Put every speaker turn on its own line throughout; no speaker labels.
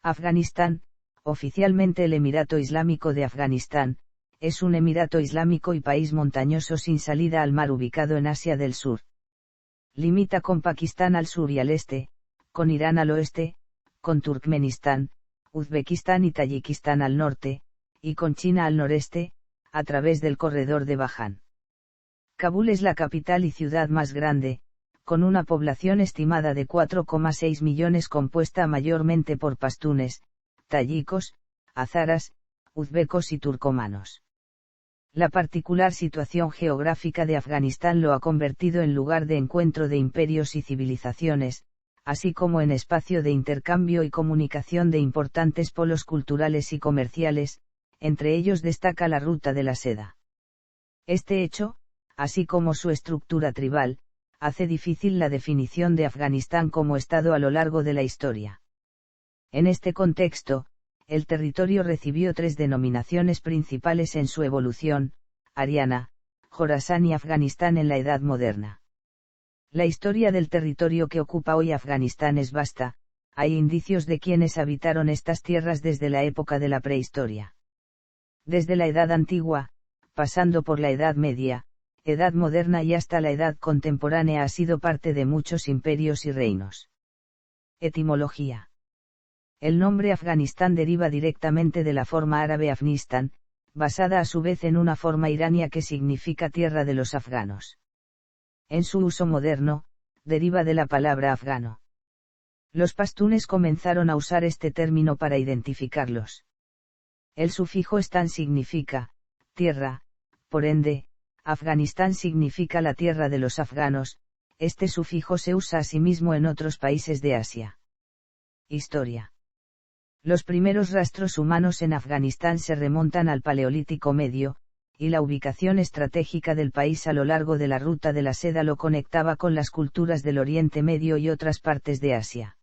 Afganistán, oficialmente el Emirato Islámico de Afganistán, es un emirato islámico y país montañoso sin salida al mar ubicado en Asia del Sur. Limita con Pakistán al sur y al este, con Irán al oeste, con Turkmenistán, Uzbekistán y Tayikistán al norte, y con China al noreste, a través del corredor de Bajan. Kabul es la capital y ciudad más grande, con una población estimada de 4,6 millones compuesta mayormente por pastunes, tayikos, hazaras, uzbecos y turcomanos. La particular situación geográfica de Afganistán lo ha convertido en lugar de encuentro de imperios y civilizaciones, así como en espacio de intercambio y comunicación de importantes polos culturales y comerciales, entre ellos destaca la Ruta de la Seda. Este hecho, así como su estructura tribal, hace difícil la definición de Afganistán como Estado a lo largo de la historia. En este contexto, el territorio recibió tres denominaciones principales en su evolución: Ariana, Jorasán y Afganistán en la Edad Moderna. La historia del territorio que ocupa hoy Afganistán es vasta, hay indicios de quienes habitaron estas tierras desde la época de la prehistoria. Desde la Edad Antigua, pasando por la Edad Media, Edad Moderna y hasta la Edad Contemporánea ha sido parte de muchos imperios y reinos. Etimología. El nombre Afganistán deriva directamente de la forma árabe Afnistan, basada a su vez en una forma irania que significa tierra de los afganos. En su uso moderno, deriva de la palabra afgano. Los pastunes comenzaron a usar este término para identificarlos. El sufijo stan significa tierra, por ende, Afganistán significa la tierra de los afganos. Este sufijo se usa asimismo en otros países de Asia. Historia. Los primeros rastros humanos en Afganistán se remontan al Paleolítico Medio, y la ubicación estratégica del país a lo largo de la Ruta de la Seda lo conectaba con las culturas del Oriente Medio y otras partes de Asia.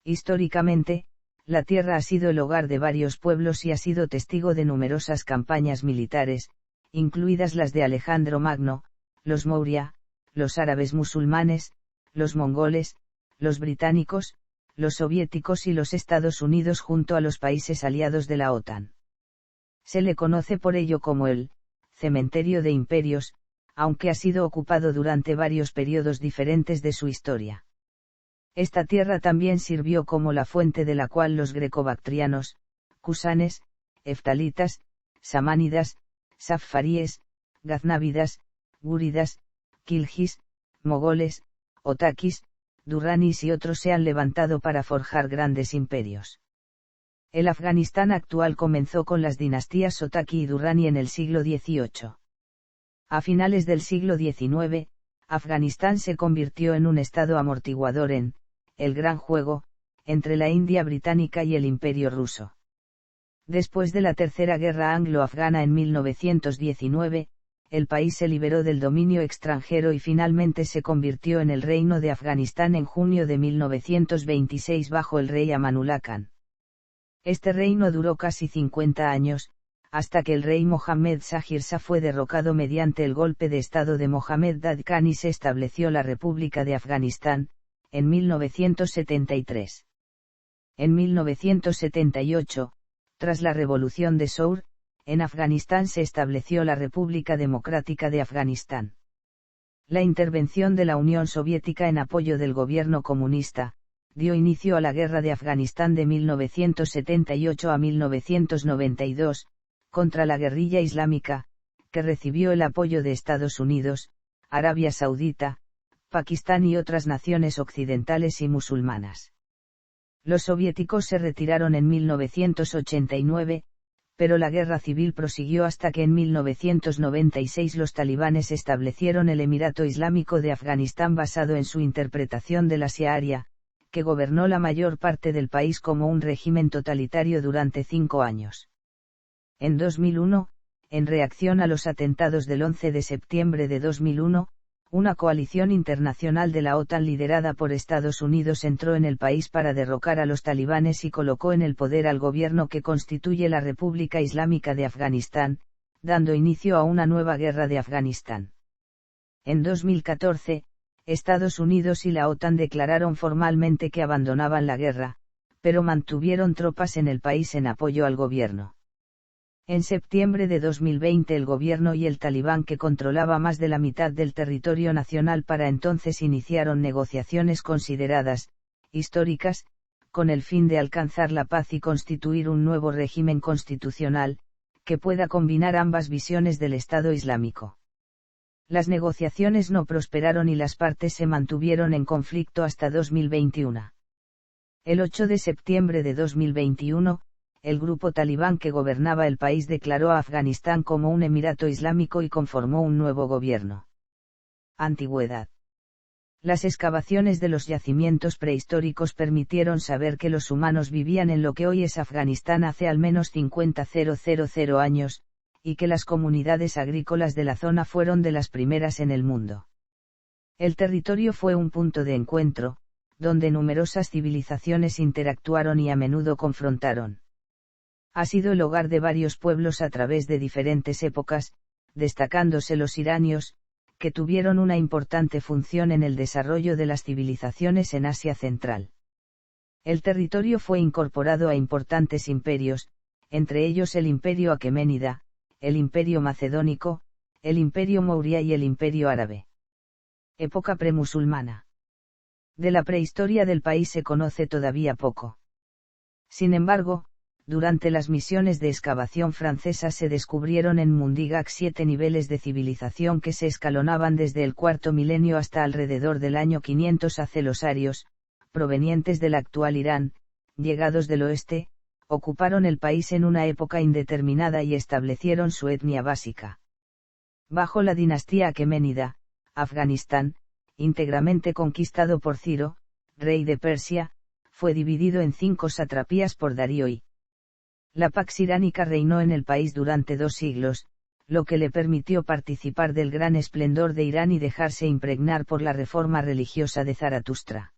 Históricamente, la tierra ha sido el hogar de varios pueblos y ha sido testigo de numerosas campañas militares, incluidas las de Alejandro Magno, los Maurya, los árabes musulmanes, los mongoles, los británicos, los soviéticos y los Estados Unidos junto a los países aliados de la OTAN. Se le conoce por ello como el cementerio de imperios, aunque ha sido ocupado durante varios periodos diferentes de su historia. Esta tierra también sirvió como la fuente de la cual los grecobactrianos, cusanes, heftalitas, samánidas, safaríes, gaznávidas, gúridas, kilgis, mogoles, otakis, durranis y otros se han levantado para forjar grandes imperios. El Afganistán actual comenzó con las dinastías Otaki y Durrani en el siglo XVIII. A finales del siglo XIX, Afganistán se convirtió en un estado amortiguador en el gran juego entre la India británica y el Imperio ruso. Después de la Tercera Guerra Anglo-Afgana en 1919, el país se liberó del dominio extranjero y finalmente se convirtió en el Reino de Afganistán en junio de 1926 bajo el rey Amanullah Khan. Este reino duró casi 50 años, hasta que el rey Mohammed Zahir Shah fue derrocado mediante el golpe de estado de Mohammed Dad Khan y se estableció la República de Afganistán, en 1973. En 1978, tras la Revolución de Sour, en Afganistán se estableció la República Democrática de Afganistán. La intervención de la Unión Soviética en apoyo del gobierno comunista, dio inicio a la Guerra de Afganistán de 1978 a 1992, contra la guerrilla islámica, que recibió el apoyo de Estados Unidos, Arabia Saudita, Pakistán y otras naciones occidentales y musulmanas. Los soviéticos se retiraron en 1989, pero la guerra civil prosiguió hasta que en 1996 los talibanes establecieron el Emirato Islámico de Afganistán basado en su interpretación de la Sharia, que gobernó la mayor parte del país como un régimen totalitario durante 5 años. En 2001, en reacción a los atentados del 11 de septiembre de 2001, una coalición internacional de la OTAN liderada por Estados Unidos entró en el país para derrocar a los talibanes y colocó en el poder al gobierno que constituye la República Islámica de Afganistán, dando inicio a una nueva guerra de Afganistán. En 2014, Estados Unidos y la OTAN declararon formalmente que abandonaban la guerra, pero mantuvieron tropas en el país en apoyo al gobierno. En septiembre de 2020 el gobierno y el talibán, que controlaba más de la mitad del territorio nacional para entonces, iniciaron negociaciones consideradas históricas, con el fin de alcanzar la paz y constituir un nuevo régimen constitucional, que pueda combinar ambas visiones del Estado Islámico. Las negociaciones no prosperaron y las partes se mantuvieron en conflicto hasta 2021. El 8 de septiembre de 2021, el grupo talibán que gobernaba el país declaró a Afganistán como un emirato islámico y conformó un nuevo gobierno. Antigüedad. Las excavaciones de los yacimientos prehistóricos permitieron saber que los humanos vivían en lo que hoy es Afganistán hace al menos 50.000 años, y que las comunidades agrícolas de la zona fueron de las primeras en el mundo. El territorio fue un punto de encuentro, donde numerosas civilizaciones interactuaron y a menudo confrontaron. Ha sido el hogar de varios pueblos a través de diferentes épocas, destacándose los iranios, que tuvieron una importante función en el desarrollo de las civilizaciones en Asia Central. El territorio fue incorporado a importantes imperios, entre ellos el Imperio Aqueménida, el Imperio Macedónico, el Imperio Mauria y el Imperio Árabe. Época premusulmana. De la prehistoria del país se conoce todavía poco. Sin embargo, durante las misiones de excavación francesas se descubrieron en Mundigak 7 niveles de civilización que se escalonaban desde el cuarto milenio hasta alrededor del año 500 AC. Los arios, provenientes del actual Irán, llegados del oeste, ocuparon el país en una época indeterminada y establecieron su etnia básica. Bajo la dinastía aqueménida, Afganistán, íntegramente conquistado por Ciro, rey de Persia, fue dividido en 5 satrapías por Darío I. La Pax Iránica reinó en el país durante 2 siglos, lo que le permitió participar del gran esplendor de Irán y dejarse impregnar por la reforma religiosa de Zaratustra.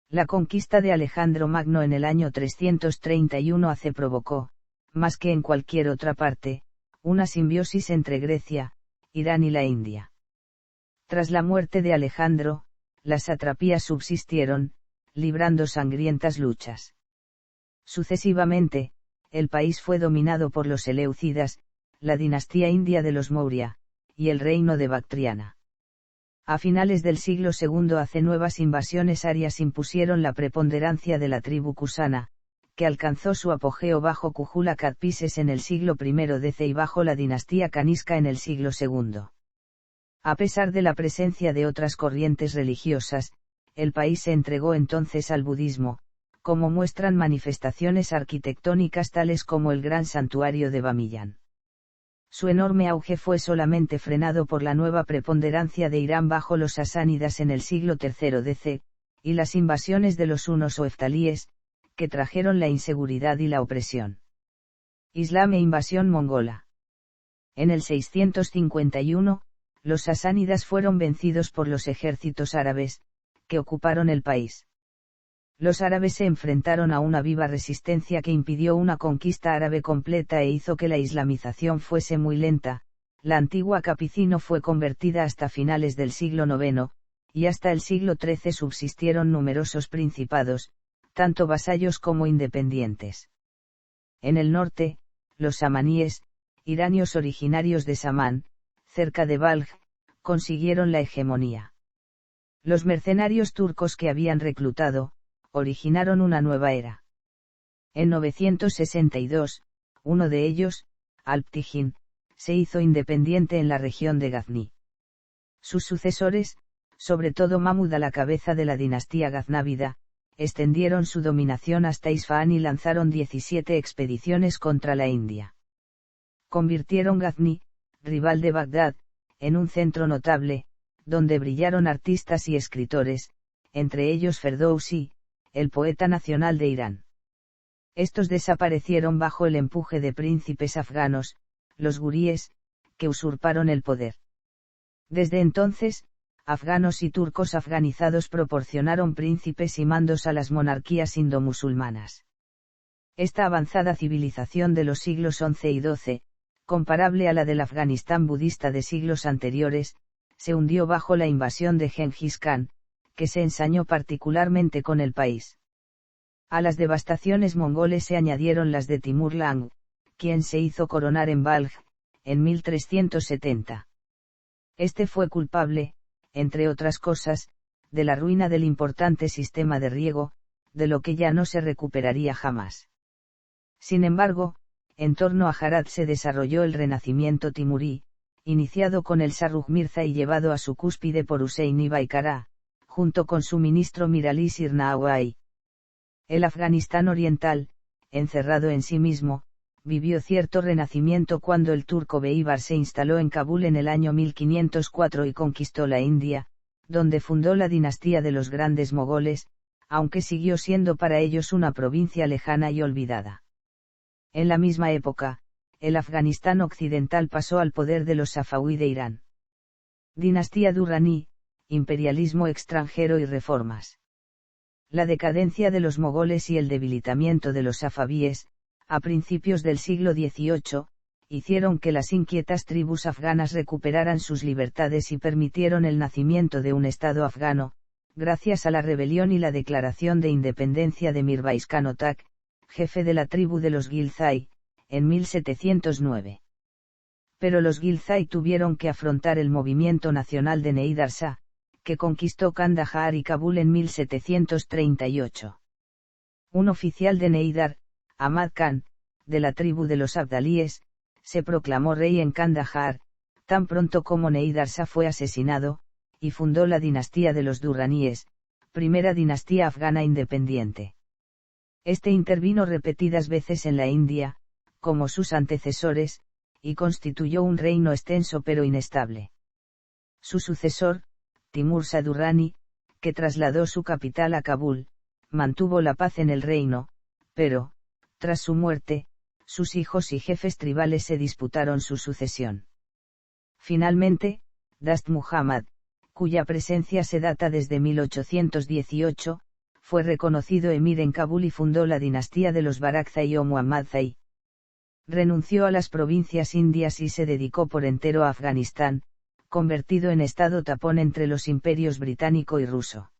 La conquista de Alejandro Magno en el año 331 AC provocó, más que en cualquier otra parte, una simbiosis entre Grecia, Irán y la India. Tras la muerte de Alejandro, las satrapías subsistieron, librando sangrientas luchas. Sucesivamente, el país fue dominado por los Eleucidas, la dinastía india de los Maurya, y el reino de Bactriana. A finales del siglo II AC nuevas invasiones arias impusieron la preponderancia de la tribu Kusana, que alcanzó su apogeo bajo Kujula Kadpises en el siglo I DC y bajo la dinastía Kanisca en el siglo II. A pesar de la presencia de otras corrientes religiosas, el país se entregó entonces al budismo, como muestran manifestaciones arquitectónicas tales como el gran santuario de Bamiyan. Su enorme auge fue solamente frenado por la nueva preponderancia de Irán bajo los sasánidas en el siglo III DC, y las invasiones de los hunos o heftalíes, que trajeron la inseguridad y la opresión. Islam e invasión mongola. En el 651, los sasánidas fueron vencidos por los ejércitos árabes, que ocuparon el país. Los árabes se enfrentaron a una viva resistencia que impidió una conquista árabe completa e hizo que la islamización fuese muy lenta. La antigua Capicino fue convertida hasta finales del siglo IX, y hasta el siglo XIII subsistieron numerosos principados, tanto vasallos como independientes. En el norte, los samaníes, iranios originarios de Samán, cerca de Balj, consiguieron la hegemonía. Los mercenarios turcos que habían reclutado, originaron una nueva era. En 962, uno de ellos, Alptigin, se hizo independiente en la región de Gazni. Sus sucesores, sobre todo Mahmud a la cabeza de la dinastía gaznávida, extendieron su dominación hasta Isfahán y lanzaron 17 expediciones contra la India. Convirtieron Gazni, rival de Bagdad, en un centro notable, donde brillaron artistas y escritores, entre ellos Ferdowsi, el poeta nacional de Irán. Estos desaparecieron bajo el empuje de príncipes afganos, los guríes, que usurparon el poder. Desde entonces, afganos y turcos afganizados proporcionaron príncipes y mandos a las monarquías indomusulmanas. Esta avanzada civilización de los siglos XI y XII, comparable a la del Afganistán budista de siglos anteriores, se hundió bajo la invasión de Gengis Khan, que se ensañó particularmente con el país. A las devastaciones mongoles se añadieron las de Timur Lenk, quien se hizo coronar en Balj, en 1370. Este fue culpable, entre otras cosas, de la ruina del importante sistema de riego, de lo que ya no se recuperaría jamás. Sin embargo, en torno a Herat se desarrolló el renacimiento timurí, iniciado con el Shah Rukh Mirza y llevado a su cúspide por Hussein I Baikara, junto con su ministro Mir Ali Sir Nawai. El Afganistán oriental, encerrado en sí mismo, vivió cierto renacimiento cuando el turco Beibar se instaló en Kabul en el año 1504 y conquistó la India, donde fundó la dinastía de los grandes mogoles, aunque siguió siendo para ellos una provincia lejana y olvidada. En la misma época, el Afganistán occidental pasó al poder de los Safaví de Irán. Dinastía Durraní, imperialismo extranjero y reformas. La decadencia de los mogoles y el debilitamiento de los safabíes, a principios del siglo XVIII, hicieron que las inquietas tribus afganas recuperaran sus libertades y permitieron el nacimiento de un Estado afgano, gracias a la rebelión y la declaración de independencia de Mirbais Khan Otak, jefe de la tribu de los Ghilzai, en 1709. Pero los Ghilzai tuvieron que afrontar el movimiento nacional de Neidar Shah, que conquistó Kandahar y Kabul en 1738. Un oficial de Neidar, Ahmad Khan, de la tribu de los Abdalíes, se proclamó rey en Kandahar, tan pronto como Neidar Shah fue asesinado, y fundó la dinastía de los Durraníes, primera dinastía afgana independiente. Este intervino repetidas veces en la India, como sus antecesores, y constituyó un reino extenso pero inestable. Su sucesor, Timur Shah Durrani, que trasladó su capital a Kabul, mantuvo la paz en el reino, pero, tras su muerte, sus hijos y jefes tribales se disputaron su sucesión. Finalmente, Dast Muhammad, cuya presencia se data desde 1818, fue reconocido emir en Kabul y fundó la dinastía de los Barakzai o Muhammadzai. Renunció a las provincias indias y se dedicó por entero a Afganistán, convertido en estado tapón entre los imperios británico y ruso.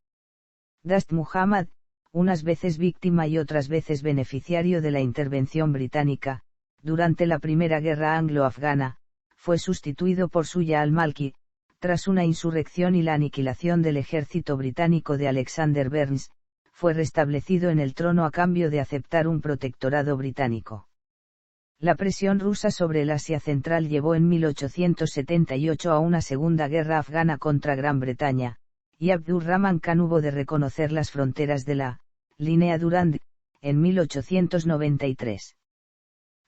Dast Muhammad, unas veces víctima y otras veces beneficiario de la intervención británica, durante la Primera Guerra Anglo-Afgana, fue sustituido por Suya al-Malki, tras una insurrección y la aniquilación del ejército británico de Alexander Burnes, fue restablecido en el trono a cambio de aceptar un protectorado británico. La presión rusa sobre el Asia Central llevó en 1878 a una segunda guerra afgana contra Gran Bretaña, y Abdur-Rahman Khan hubo de reconocer las fronteras de la línea Durand, en 1893.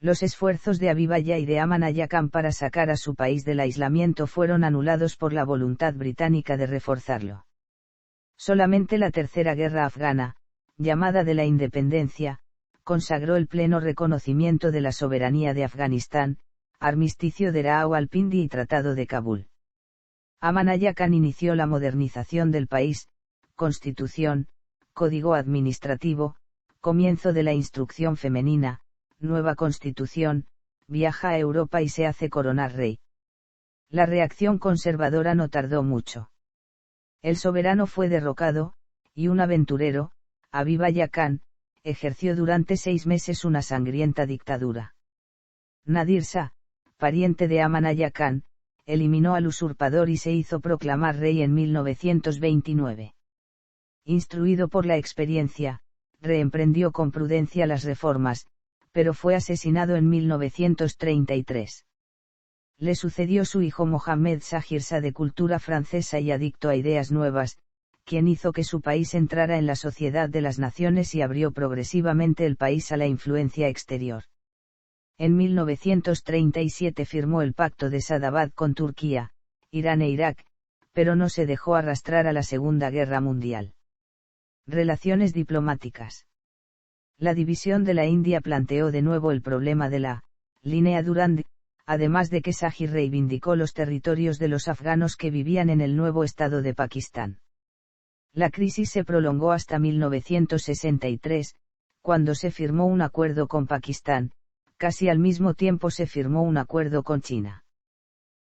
Los esfuerzos de Abibaya y de Amanaya Khan para sacar a su país del aislamiento fueron anulados por la voluntad británica de reforzarlo. Solamente la Tercera Guerra Afgana, llamada de la Independencia, consagró el pleno reconocimiento de la soberanía de Afganistán, armisticio de Rawalpindi y Tratado de Kabul. Amanaya Khan inició la modernización del país, constitución, código administrativo, comienzo de la instrucción femenina, nueva constitución, viaja a Europa y se hace coronar rey. La reacción conservadora no tardó mucho. El soberano fue derrocado, y un aventurero, Abibaya Khan, ejerció durante 6 meses una sangrienta dictadura. Nadir Shah, pariente de Amanaya Khan, eliminó al usurpador y se hizo proclamar rey en 1929. Instruido por la experiencia, reemprendió con prudencia las reformas, pero fue asesinado en 1933. Le sucedió su hijo Mohammed Shahir Shah de cultura francesa y adicto a ideas nuevas, quien hizo que su país entrara en la Sociedad de las Naciones y abrió progresivamente el país a la influencia exterior. En 1937 firmó el Pacto de Sadabad con Turquía, Irán e Irak, pero no se dejó arrastrar a la Segunda Guerra Mundial. Relaciones diplomáticas. La división de la India planteó de nuevo el problema de la línea Durand, además de que Shahir reivindicó los territorios de los afganos que vivían en el nuevo estado de Pakistán. La crisis se prolongó hasta 1963, cuando se firmó un acuerdo con Pakistán, casi al mismo tiempo se firmó un acuerdo con China.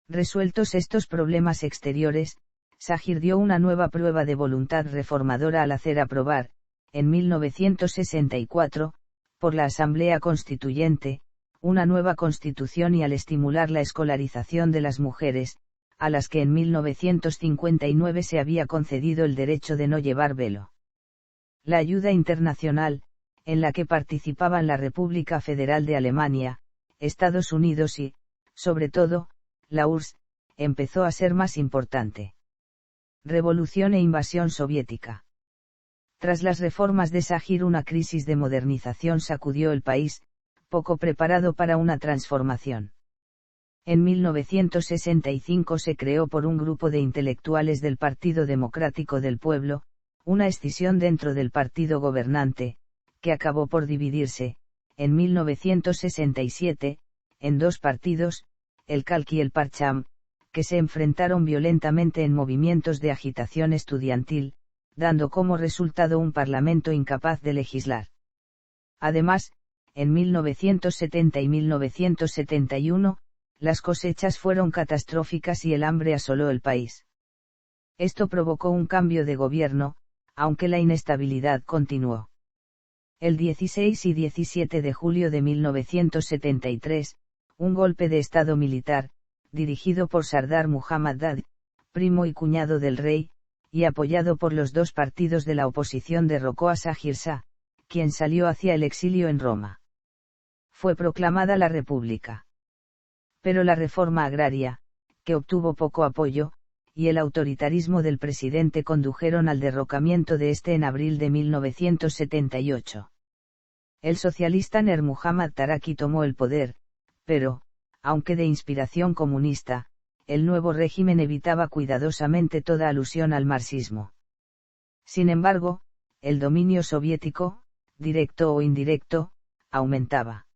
Resueltos estos problemas exteriores, Shahir dio una nueva prueba de voluntad reformadora al hacer aprobar, en 1964, por la Asamblea Constituyente, una nueva constitución y al estimular la escolarización de las mujeres, a las que en 1959 se había concedido el derecho de no llevar velo. La ayuda internacional, en la que participaban la República Federal de Alemania, Estados Unidos y, sobre todo, la URSS, empezó a ser más importante. Revolución e invasión soviética. Tras las reformas de Sájir, una crisis de modernización sacudió el país, poco preparado para una transformación. En 1965 se creó por un grupo de intelectuales del Partido Democrático del Pueblo, una escisión dentro del partido gobernante, que acabó por dividirse, en 1967, en dos partidos, el Calc y el Parcham, que se enfrentaron violentamente en movimientos de agitación estudiantil, dando como resultado un parlamento incapaz de legislar. Además, en 1970 y 1971, las cosechas fueron catastróficas y el hambre asoló el país. Esto provocó un cambio de gobierno, aunque la inestabilidad continuó. El 16 y 17 de julio de 1973, un golpe de estado militar, dirigido por Sardar Muhammad Dad, primo y cuñado del rey, y apoyado por los dos partidos de la oposición, derrocó a Sájir Shah, quien salió hacia el exilio en Roma. Fue proclamada la República. Pero la reforma agraria, que obtuvo poco apoyo, y el autoritarismo del presidente condujeron al derrocamiento de este en abril de 1978. El socialista Nur Muhammad Taraki tomó el poder, pero, aunque de inspiración comunista, el nuevo régimen evitaba cuidadosamente toda alusión al marxismo. Sin embargo, el dominio soviético, directo o indirecto, aumentaba.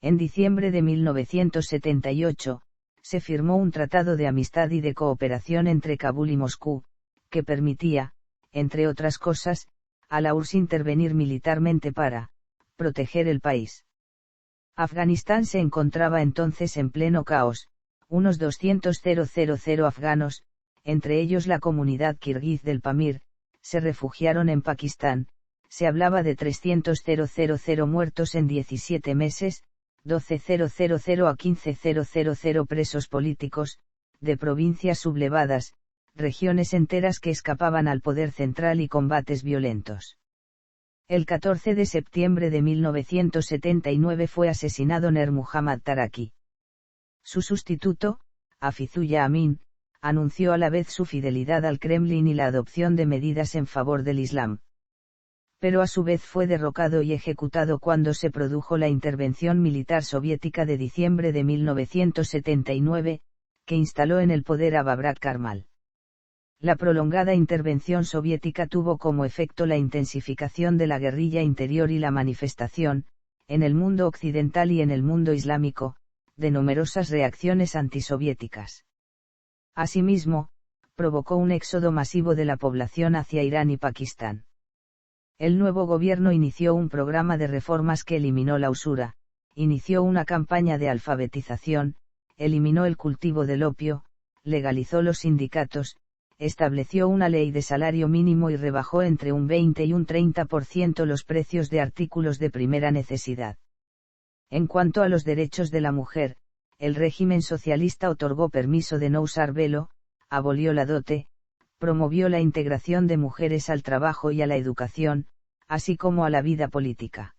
En diciembre de 1978, se firmó un tratado de amistad y de cooperación entre Kabul y Moscú, que permitía, entre otras cosas, a la URSS intervenir militarmente para proteger el país. Afganistán se encontraba entonces en pleno caos, unos 200.000 afganos, entre ellos la comunidad kirguiz del Pamir, se refugiaron en Pakistán, se hablaba de 300.000 muertos en 17 meses, 12.000 a 15.000 presos políticos, de provincias sublevadas, regiones enteras que escapaban al poder central y combates violentos. El 14 de septiembre de 1979 fue asesinado Nur Muhammad Taraki. Su sustituto, Hafizullah Amin, anunció a la vez su fidelidad al Kremlin y la adopción de medidas en favor del Islam. Pero a su vez fue derrocado y ejecutado cuando se produjo la intervención militar soviética de diciembre de 1979, que instaló en el poder a Babrak Karmal. La prolongada intervención soviética tuvo como efecto la intensificación de la guerrilla interior y la manifestación, en el mundo occidental y en el mundo islámico, de numerosas reacciones antisoviéticas. Asimismo, provocó un éxodo masivo de la población hacia Irán y Pakistán. El nuevo gobierno inició un programa de reformas que eliminó la usura, inició una campaña de alfabetización, eliminó el cultivo del opio, legalizó los sindicatos, estableció una ley de salario mínimo y rebajó entre un 20 y un 30% los precios de artículos de primera necesidad. En cuanto a los derechos de la mujer, el régimen socialista otorgó permiso de no usar velo, abolió la dote, promovió la integración de mujeres al trabajo y a la educación, así como a la vida política.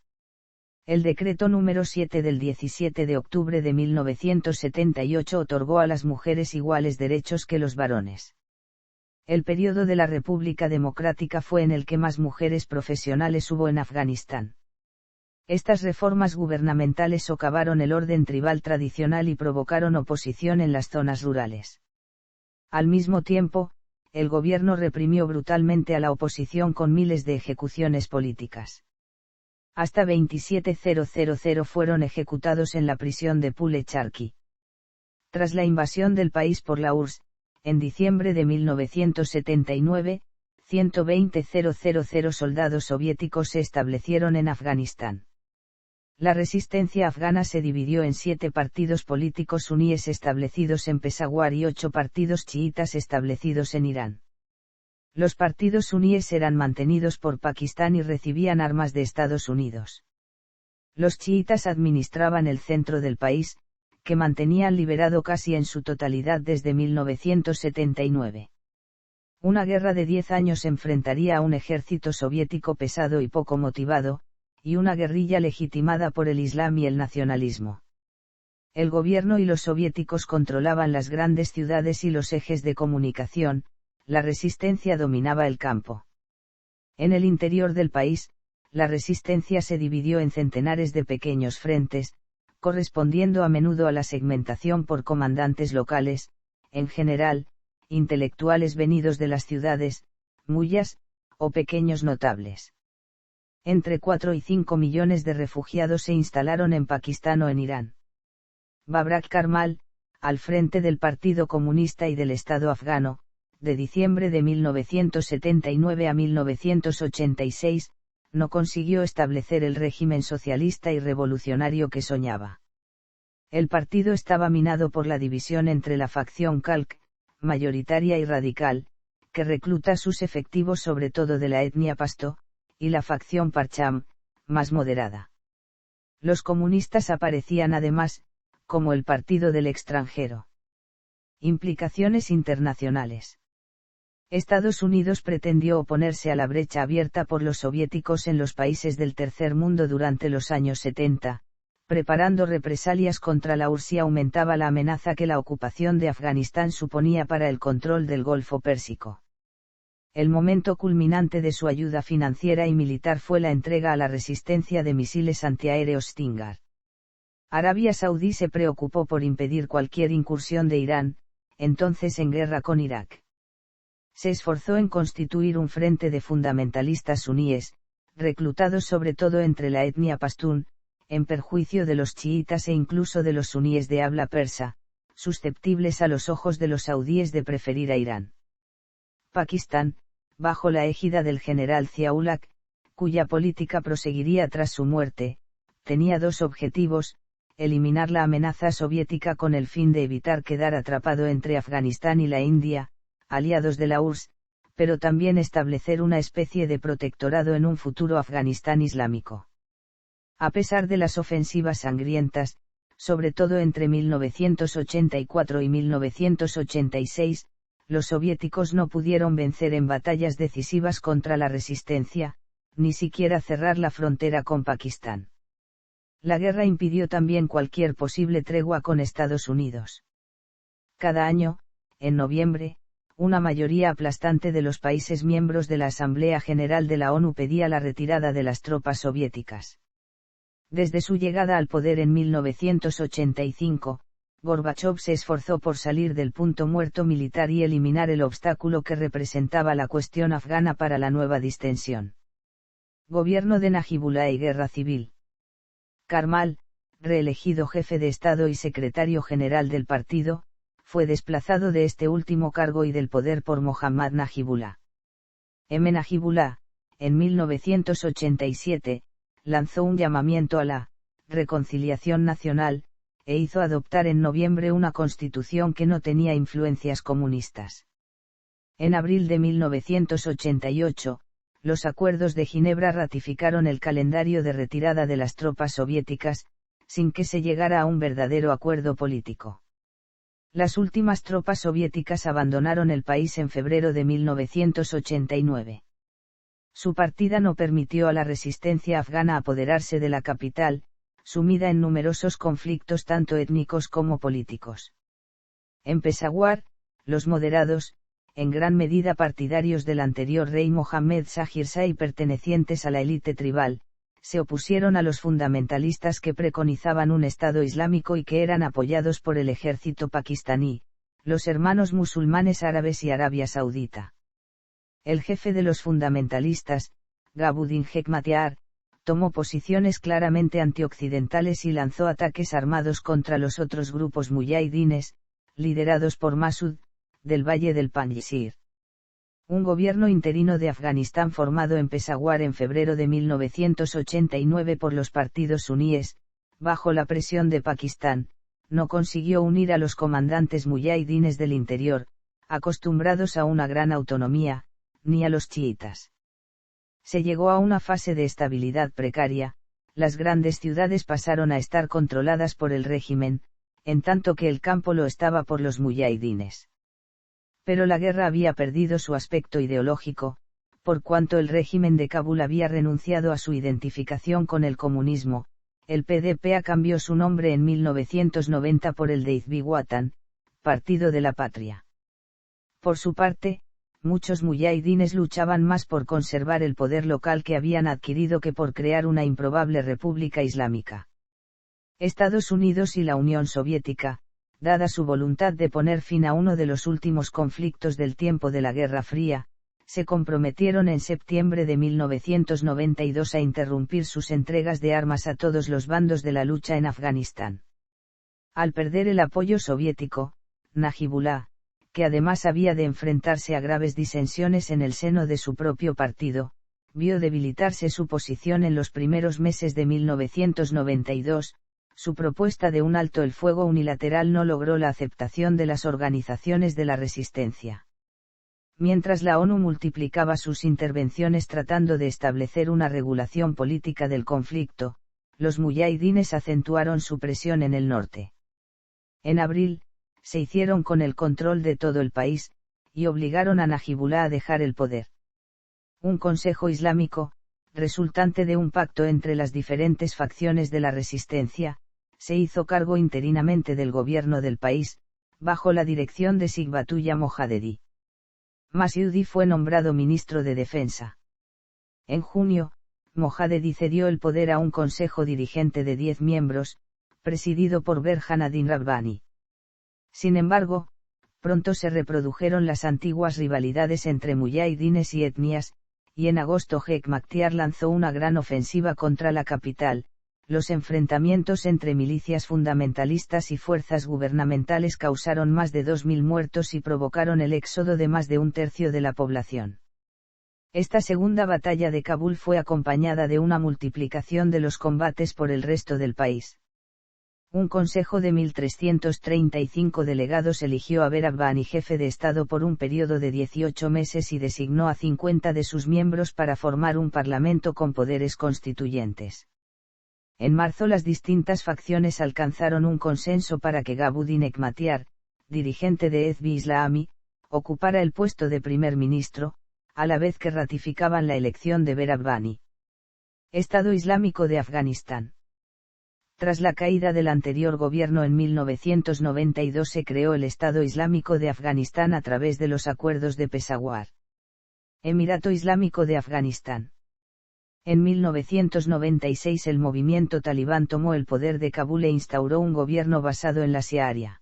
El decreto número 7 del 17 de octubre de 1978 otorgó a las mujeres iguales derechos que los varones. El periodo de la República Democrática fue en el que más mujeres profesionales hubo en Afganistán. Estas reformas gubernamentales socavaron el orden tribal tradicional y provocaron oposición en las zonas rurales. Al mismo tiempo, el gobierno reprimió brutalmente a la oposición con miles de ejecuciones políticas. Hasta 27.000 fueron ejecutados en la prisión de Pule Charki. Tras la invasión del país por la URSS, en diciembre de 1979, 120.000 soldados soviéticos se establecieron en Afganistán. La resistencia afgana se dividió en 7 partidos políticos suníes establecidos en Peshawar y 8 partidos chiitas establecidos en Irán. Los partidos suníes eran mantenidos por Pakistán y recibían armas de Estados Unidos. Los chiitas administraban el centro del país, que mantenían liberado casi en su totalidad desde 1979. Una guerra de 10 años enfrentaría a un ejército soviético pesado y poco motivado, y una guerrilla legitimada por el Islam y el nacionalismo. El gobierno y los soviéticos controlaban las grandes ciudades y los ejes de comunicación, la resistencia dominaba el campo. En el interior del país, la resistencia se dividió en centenares de pequeños frentes, correspondiendo a menudo a la segmentación por comandantes locales, en general, intelectuales venidos de las ciudades, mullas, o pequeños notables. Entre 4 y 5 millones de refugiados se instalaron en Pakistán o en Irán. Babrak Karmal, al frente del Partido Comunista y del Estado afgano, de diciembre de 1979 a 1986, no consiguió establecer el régimen socialista y revolucionario que soñaba. El partido estaba minado por la división entre la facción Khalq, mayoritaria y radical, que recluta sus efectivos sobre todo de la etnia pasto, y la facción Parcham, más moderada. Los comunistas aparecían además, como el partido del extranjero. Implicaciones internacionales. Estados Unidos pretendió oponerse a la brecha abierta por los soviéticos en los países del Tercer Mundo durante los años 70, preparando represalias contra la URSS y aumentaba la amenaza que la ocupación de Afganistán suponía para el control del Golfo Pérsico. El momento culminante de su ayuda financiera y militar fue la entrega a la resistencia de misiles antiaéreos Stinger. Arabia Saudí se preocupó por impedir cualquier incursión de Irán, entonces en guerra con Irak. Se esforzó en constituir un frente de fundamentalistas suníes, reclutados sobre todo entre la etnia pastún, en perjuicio de los chiitas e incluso de los suníes de habla persa, susceptibles a los ojos de los saudíes de preferir a Irán. Pakistán, bajo la égida del general Zia-ul-Haq, cuya política proseguiría tras su muerte, tenía dos objetivos: eliminar la amenaza soviética con el fin de evitar quedar atrapado entre Afganistán y la India, aliados de la URSS, pero también establecer una especie de protectorado en un futuro Afganistán islámico. A pesar de las ofensivas sangrientas, sobre todo entre 1984 y 1986, los soviéticos no pudieron vencer en batallas decisivas contra la resistencia, ni siquiera cerrar la frontera con Pakistán. La guerra impidió también cualquier posible tregua con Estados Unidos. Cada año, en noviembre, una mayoría aplastante de los países miembros de la Asamblea General de la ONU pedía la retirada de las tropas soviéticas. Desde su llegada al poder en 1985, Gorbachov se esforzó por salir del punto muerto militar y eliminar el obstáculo que representaba la cuestión afgana para la nueva distensión. Gobierno de Najibullah y guerra civil. Karmal, reelegido jefe de Estado y secretario general del partido, fue desplazado de este último cargo y del poder por Mohammad Najibullah. Najibullah, en 1987, lanzó un llamamiento a la reconciliación nacional, e hizo adoptar en noviembre una constitución que no tenía influencias comunistas. En abril de 1988, los acuerdos de Ginebra ratificaron el calendario de retirada de las tropas soviéticas, sin que se llegara a un verdadero acuerdo político. Las últimas tropas soviéticas abandonaron el país en febrero de 1989. Su partida no permitió a la resistencia afgana apoderarse de la capital, sumida en numerosos conflictos tanto étnicos como políticos. En Peshawar, los moderados, en gran medida partidarios del anterior rey Mohammed Zahir Shah y pertenecientes a la élite tribal, se opusieron a los fundamentalistas que preconizaban un Estado islámico y que eran apoyados por el ejército pakistaní, los hermanos musulmanes árabes y Arabia Saudita. El jefe de los fundamentalistas, Ghabuddin Hekmatyar, tomó posiciones claramente antioccidentales y lanzó ataques armados contra los otros grupos muyahidines, liderados por Masud, del Valle del Panjshir. Un gobierno interino de Afganistán formado en Peshawar en febrero de 1989 por los partidos suníes, bajo la presión de Pakistán, no consiguió unir a los comandantes muyahidines del interior, acostumbrados a una gran autonomía, ni a los chiitas. Se llegó a una fase de estabilidad precaria, las grandes ciudades pasaron a estar controladas por el régimen, en tanto que el campo lo estaba por los muyahidines. Pero la guerra había perdido su aspecto ideológico, por cuanto el régimen de Kabul había renunciado a su identificación con el comunismo. El PDPA cambió su nombre en 1990 por el de Hizb Watan, Partido de la Patria. Por su parte, muchos muyahidines luchaban más por conservar el poder local que habían adquirido que por crear una improbable república islámica. Estados Unidos y la Unión Soviética, dada su voluntad de poner fin a uno de los últimos conflictos del tiempo de la Guerra Fría, se comprometieron en septiembre de 1992 a interrumpir sus entregas de armas a todos los bandos de la lucha en Afganistán. Al perder el apoyo soviético, Najibullah, que además había de enfrentarse a graves disensiones en el seno de su propio partido, vio debilitarse su posición en los primeros meses de 1992, su propuesta de un alto el fuego unilateral no logró la aceptación de las organizaciones de la resistencia. Mientras la ONU multiplicaba sus intervenciones tratando de establecer una regulación política del conflicto, los muyahidines acentuaron su presión en el norte. En abril, se hicieron con el control de todo el país, y obligaron a Najibullah a dejar el poder. Un consejo islámico, resultante de un pacto entre las diferentes facciones de la resistencia, se hizo cargo interinamente del gobierno del país, bajo la dirección de Sigbatullah Mojadedi. Masudi fue nombrado ministro de Defensa. En junio, Mojadedi cedió el poder a un consejo dirigente de 10 miembros, presidido por Burhanuddin Rabbani. Sin embargo, pronto se reprodujeron las antiguas rivalidades entre muyahidines y etnias, y en agosto Hekmatyar lanzó una gran ofensiva contra la capital. Los enfrentamientos entre milicias fundamentalistas y fuerzas gubernamentales causaron más de 2.000 muertos y provocaron el éxodo de más de un tercio de la población. Esta segunda batalla de Kabul fue acompañada de una multiplicación de los combates por el resto del país. Un consejo de 1.335 delegados eligió a Rabbani jefe de Estado por un periodo de 18 meses y designó a 50 de sus miembros para formar un parlamento con poderes constituyentes. En marzo las distintas facciones alcanzaron un consenso para que Ghabuddin Hekmatyar, dirigente de Hezb Islami, ocupara el puesto de primer ministro, a la vez que ratificaban la elección de Rabbani. Estado Islámico de Afganistán. Tras la caída del anterior gobierno en 1992 se creó el Estado Islámico de Afganistán a través de los acuerdos de Peshawar. Emirato Islámico de Afganistán. En 1996 el movimiento talibán tomó el poder de Kabul e instauró un gobierno basado en la Sharia.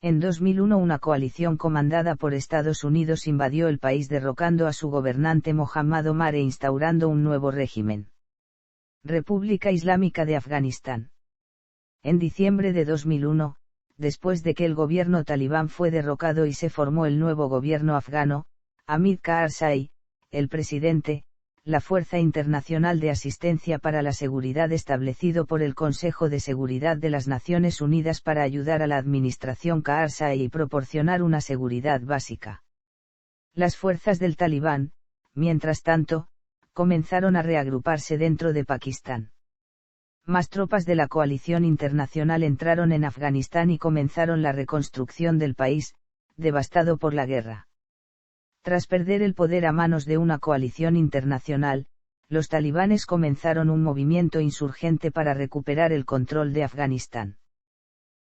En 2001 una coalición comandada por Estados Unidos invadió el país derrocando a su gobernante Mohammad Omar e instaurando un nuevo régimen. República Islámica de Afganistán. En diciembre de 2001, después de que el gobierno talibán fue derrocado y se formó el nuevo gobierno afgano, Hamid Karzai, el presidente, la Fuerza Internacional de Asistencia para la Seguridad establecido por el Consejo de Seguridad de las Naciones Unidas para ayudar a la administración Karzai y proporcionar una seguridad básica. Las fuerzas del talibán, mientras tanto, comenzaron a reagruparse dentro de Pakistán. Más tropas de la coalición internacional entraron en Afganistán y comenzaron la reconstrucción del país, devastado por la guerra. Tras perder el poder a manos de una coalición internacional, los talibanes comenzaron un movimiento insurgente para recuperar el control de Afganistán.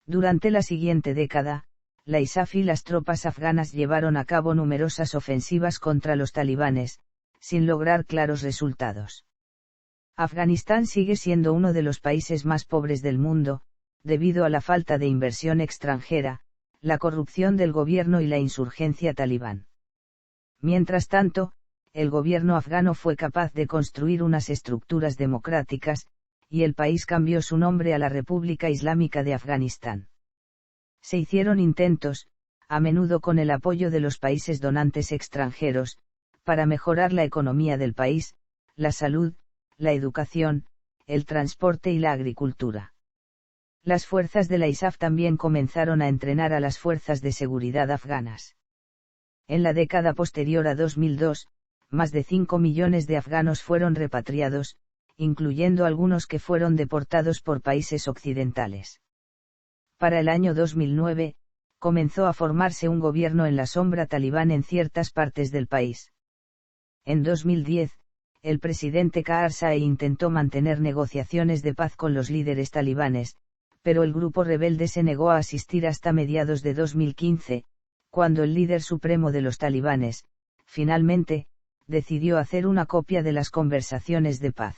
Durante la siguiente década, la ISAF y las tropas afganas llevaron a cabo numerosas ofensivas contra los talibanes, sin lograr claros resultados. Afganistán sigue siendo uno de los países más pobres del mundo, debido a la falta de inversión extranjera, la corrupción del gobierno y la insurgencia talibán. Mientras tanto, el gobierno afgano fue capaz de construir unas estructuras democráticas, y el país cambió su nombre a la República Islámica de Afganistán. Se hicieron intentos, a menudo con el apoyo de los países donantes extranjeros, para mejorar la economía del país, la salud, la educación, el transporte y la agricultura. Las fuerzas de la ISAF también comenzaron a entrenar a las fuerzas de seguridad afganas. En la década posterior a 2002, más de 5 millones de afganos fueron repatriados, incluyendo algunos que fueron deportados por países occidentales. Para el año 2009, comenzó a formarse un gobierno en la sombra talibán en ciertas partes del país. En 2010, el presidente Karzai intentó mantener negociaciones de paz con los líderes talibanes, pero el grupo rebelde se negó a asistir hasta mediados de 2015, cuando el líder supremo de los talibanes, finalmente, decidió hacer una copia de las conversaciones de paz.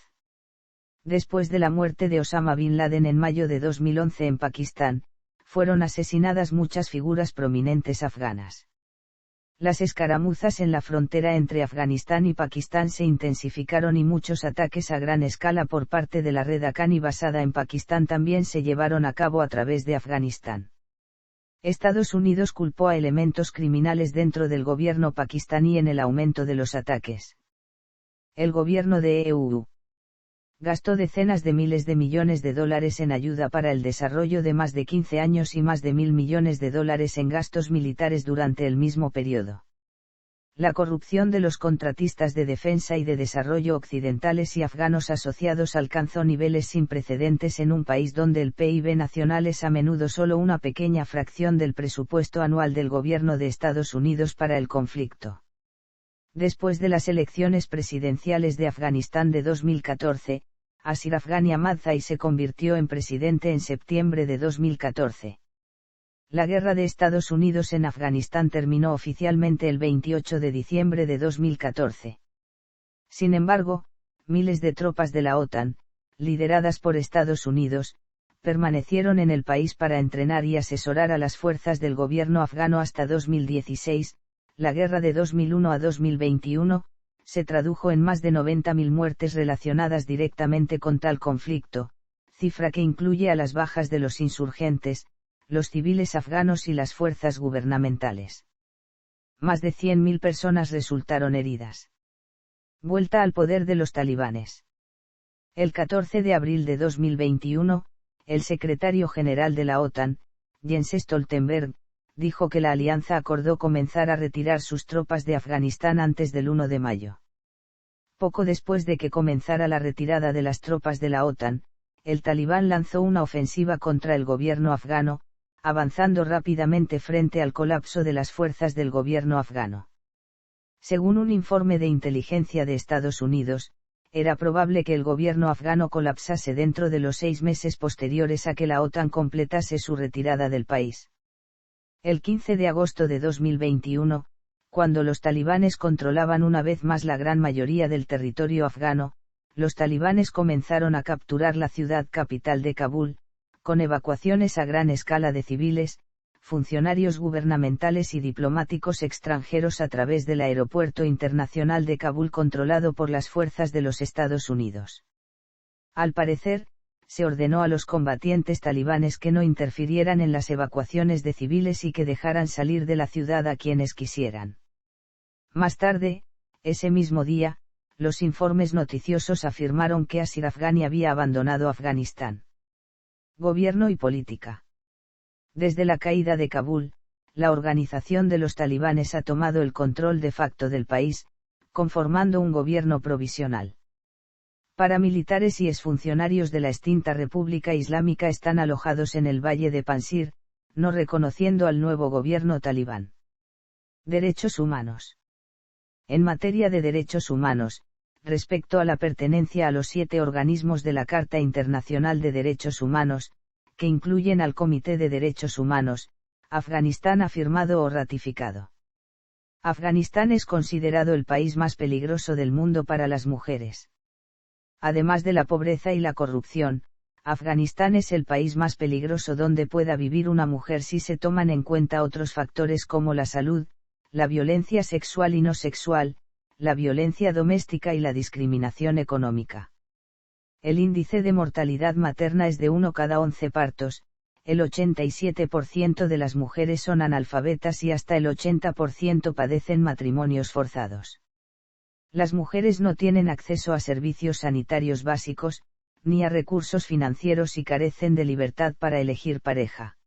Después de la muerte de Osama Bin Laden en mayo de 2011 en Pakistán, fueron asesinadas muchas figuras prominentes afganas. Las escaramuzas en la frontera entre Afganistán y Pakistán se intensificaron y muchos ataques a gran escala por parte de la red Haqqani basada en Pakistán también se llevaron a cabo a través de Afganistán. Estados Unidos culpó a elementos criminales dentro del gobierno pakistaní en el aumento de los ataques. El gobierno de EU gastó decenas de miles de millones de dólares en ayuda para el desarrollo de más de 15 años y más de 1.000 millones de dólares en gastos militares durante el mismo periodo. La corrupción de los contratistas de defensa y de desarrollo occidentales y afganos asociados alcanzó niveles sin precedentes en un país donde el PIB nacional es a menudo solo una pequeña fracción del presupuesto anual del gobierno de Estados Unidos para el conflicto. Después de las elecciones presidenciales de Afganistán de 2014, Ashraf Ghani Ahmadzai se convirtió en presidente en septiembre de 2014. La guerra de Estados Unidos en Afganistán terminó oficialmente el 28 de diciembre de 2014. Sin embargo, miles de tropas de la OTAN, lideradas por Estados Unidos, permanecieron en el país para entrenar y asesorar a las fuerzas del gobierno afgano hasta 2016. La guerra de 2001 a 2021, se tradujo en más de 90.000 muertes relacionadas directamente con tal conflicto, cifra que incluye a las bajas de los insurgentes, los civiles afganos y las fuerzas gubernamentales. Más de 100.000 personas resultaron heridas. Vuelta al poder de los talibanes. El 14 de abril de 2021, el secretario general de la OTAN, Jens Stoltenberg, dijo que la alianza acordó comenzar a retirar sus tropas de Afganistán antes del 1 de mayo. Poco después de que comenzara la retirada de las tropas de la OTAN, el talibán lanzó una ofensiva contra el gobierno afgano, avanzando rápidamente frente al colapso de las fuerzas del gobierno afgano. Según un informe de inteligencia de Estados Unidos, era probable que el gobierno afgano colapsase dentro de los 6 meses posteriores a que la OTAN completase su retirada del país. El 15 de agosto de 2021, cuando los talibanes controlaban una vez más la gran mayoría del territorio afgano, los talibanes comenzaron a capturar la ciudad capital de Kabul, con evacuaciones a gran escala de civiles, funcionarios gubernamentales y diplomáticos extranjeros a través del aeropuerto internacional de Kabul controlado por las fuerzas de los Estados Unidos. Al parecer, se ordenó a los combatientes talibanes que no interfirieran en las evacuaciones de civiles y que dejaran salir de la ciudad a quienes quisieran. Más tarde, ese mismo día, los informes noticiosos afirmaron que Ashraf Ghani había abandonado Afganistán. Gobierno y política. Desde la caída de Kabul, la organización de los talibanes ha tomado el control de facto del país, conformando un gobierno provisional. Paramilitares y exfuncionarios de la extinta República Islámica están alojados en el Valle de Panjshir, no reconociendo al nuevo gobierno talibán. Derechos humanos. En materia de derechos humanos, respecto a la pertenencia a los 7 organismos de la Carta Internacional de Derechos Humanos, que incluyen al Comité de Derechos Humanos, Afganistán ha firmado o ratificado. Afganistán es considerado el país más peligroso del mundo para las mujeres. Además de la pobreza y la corrupción, Afganistán es el país más peligroso donde pueda vivir una mujer si se toman en cuenta otros factores como la salud, la violencia sexual y no sexual, la violencia doméstica y la discriminación económica. El índice de mortalidad materna es de 1 cada 11 partos, el 87% de las mujeres son analfabetas y hasta el 80% padecen matrimonios forzados. Las mujeres no tienen acceso a servicios sanitarios básicos, ni a recursos financieros y carecen de libertad para elegir pareja.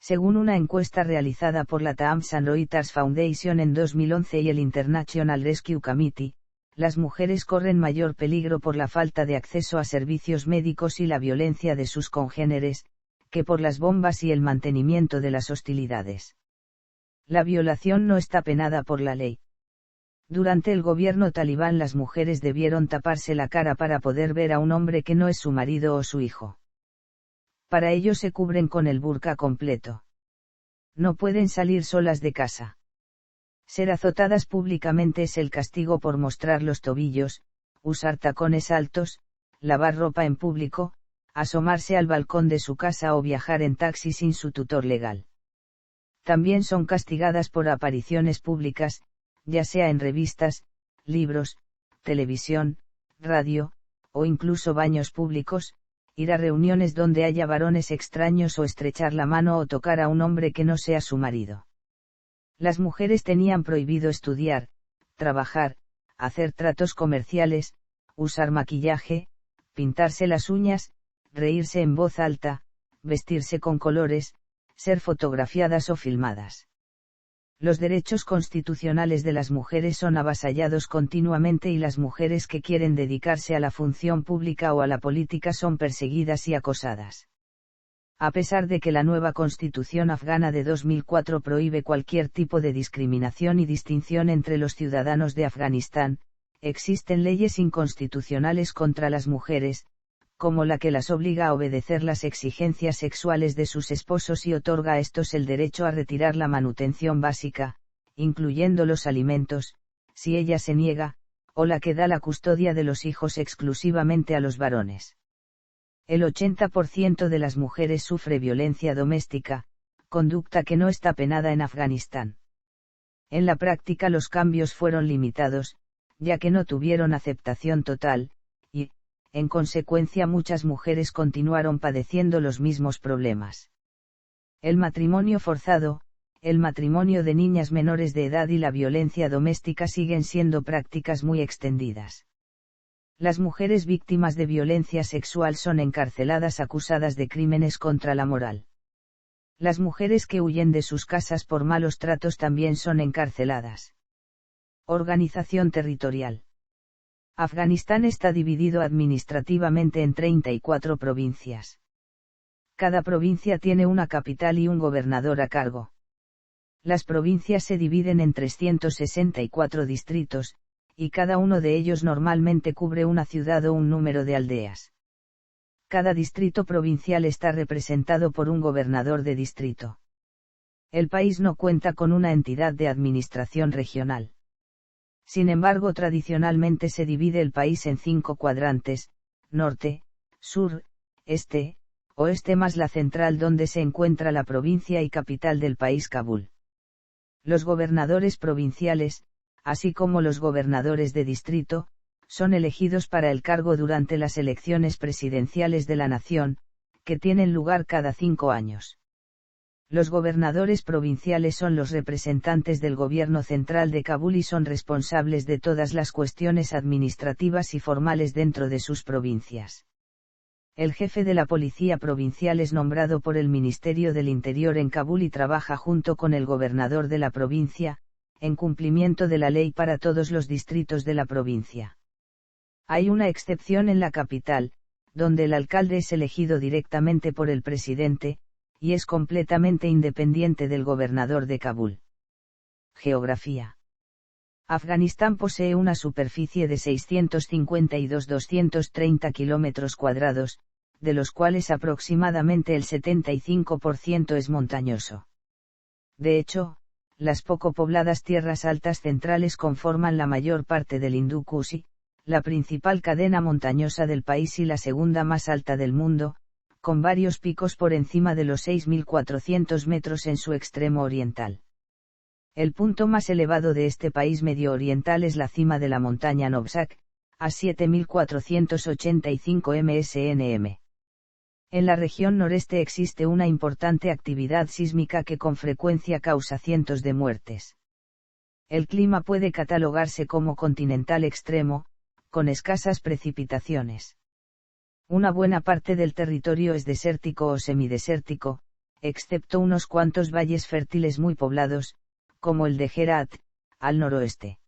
Según una encuesta realizada por la Thomson Reuters Foundation en 2011 y el International Rescue Committee, las mujeres corren mayor peligro por la falta de acceso a servicios médicos y la violencia de sus congéneres, que por las bombas y el mantenimiento de las hostilidades. La violación no está penada por la ley. Durante el gobierno talibán las mujeres debieron taparse la cara para poder ver a un hombre que no es su marido o su hijo. Para ello se cubren con el burka completo. No pueden salir solas de casa. Ser azotadas públicamente es el castigo por mostrar los tobillos, usar tacones altos, lavar ropa en público, asomarse al balcón de su casa o viajar en taxi sin su tutor legal. También son castigadas por apariciones públicas, ya sea en revistas, libros, televisión, radio, o incluso baños públicos, ir a reuniones donde haya varones extraños o estrechar la mano o tocar a un hombre que no sea su marido. Las mujeres tenían prohibido estudiar, trabajar, hacer tratos comerciales, usar maquillaje, pintarse las uñas, reírse en voz alta, vestirse con colores, ser fotografiadas o filmadas. Los derechos constitucionales de las mujeres son avasallados continuamente y las mujeres que quieren dedicarse a la función pública o a la política son perseguidas y acosadas. A pesar de que la nueva Constitución afgana de 2004 prohíbe cualquier tipo de discriminación y distinción entre los ciudadanos de Afganistán, existen leyes inconstitucionales contra las mujeres, como la que las obliga a obedecer las exigencias sexuales de sus esposos y otorga a estos el derecho a retirar la manutención básica, incluyendo los alimentos, si ella se niega, o la que da la custodia de los hijos exclusivamente a los varones. El 80% de las mujeres sufre violencia doméstica, conducta que no está penada en Afganistán. En la práctica los cambios fueron limitados, ya que no tuvieron aceptación total, y, en consecuencia muchas mujeres continuaron padeciendo los mismos problemas. El matrimonio forzado, el matrimonio de niñas menores de edad y la violencia doméstica siguen siendo prácticas muy extendidas. Las mujeres víctimas de violencia sexual son encarceladas acusadas de crímenes contra la moral. Las mujeres que huyen de sus casas por malos tratos también son encarceladas. Organización territorial. Afganistán está dividido administrativamente en 34 provincias. Cada provincia tiene una capital y un gobernador a cargo. Las provincias se dividen en 364 distritos, y cada uno de ellos normalmente cubre una ciudad o un número de aldeas. Cada distrito provincial está representado por un gobernador de distrito. El país no cuenta con una entidad de administración regional. Sin embargo, tradicionalmente se divide el país en 5 cuadrantes: norte, sur, este, oeste más la central donde se encuentra la provincia y capital del país, Kabul. Los gobernadores provinciales, así como los gobernadores de distrito, son elegidos para el cargo durante las elecciones presidenciales de la nación, que tienen lugar cada 5 años. Los gobernadores provinciales son los representantes del gobierno central de Kabul y son responsables de todas las cuestiones administrativas y formales dentro de sus provincias. El jefe de la policía provincial es nombrado por el Ministerio del Interior en Kabul y trabaja junto con el gobernador de la provincia, en cumplimiento de la ley para todos los distritos de la provincia. Hay una excepción en la capital, donde el alcalde es elegido directamente por el presidente, y es completamente independiente del gobernador de Kabul. Geografía. Afganistán posee una superficie de 652.230 kilómetros cuadrados, de los cuales aproximadamente el 75% es montañoso. De hecho, las poco pobladas tierras altas centrales conforman la mayor parte del Hindú Kush, la principal cadena montañosa del país y la segunda más alta del mundo, con varios picos por encima de los 6.400 metros en su extremo oriental. El punto más elevado de este país medio oriental es la cima de la montaña Nobsak, a 7.485 msnm. En la región noreste existe una importante actividad sísmica que con frecuencia causa cientos de muertes. El clima puede catalogarse como continental extremo, con escasas precipitaciones. Una buena parte del territorio es desértico o semidesértico, excepto unos cuantos valles fértiles muy poblados, como el de Herat, al noroeste.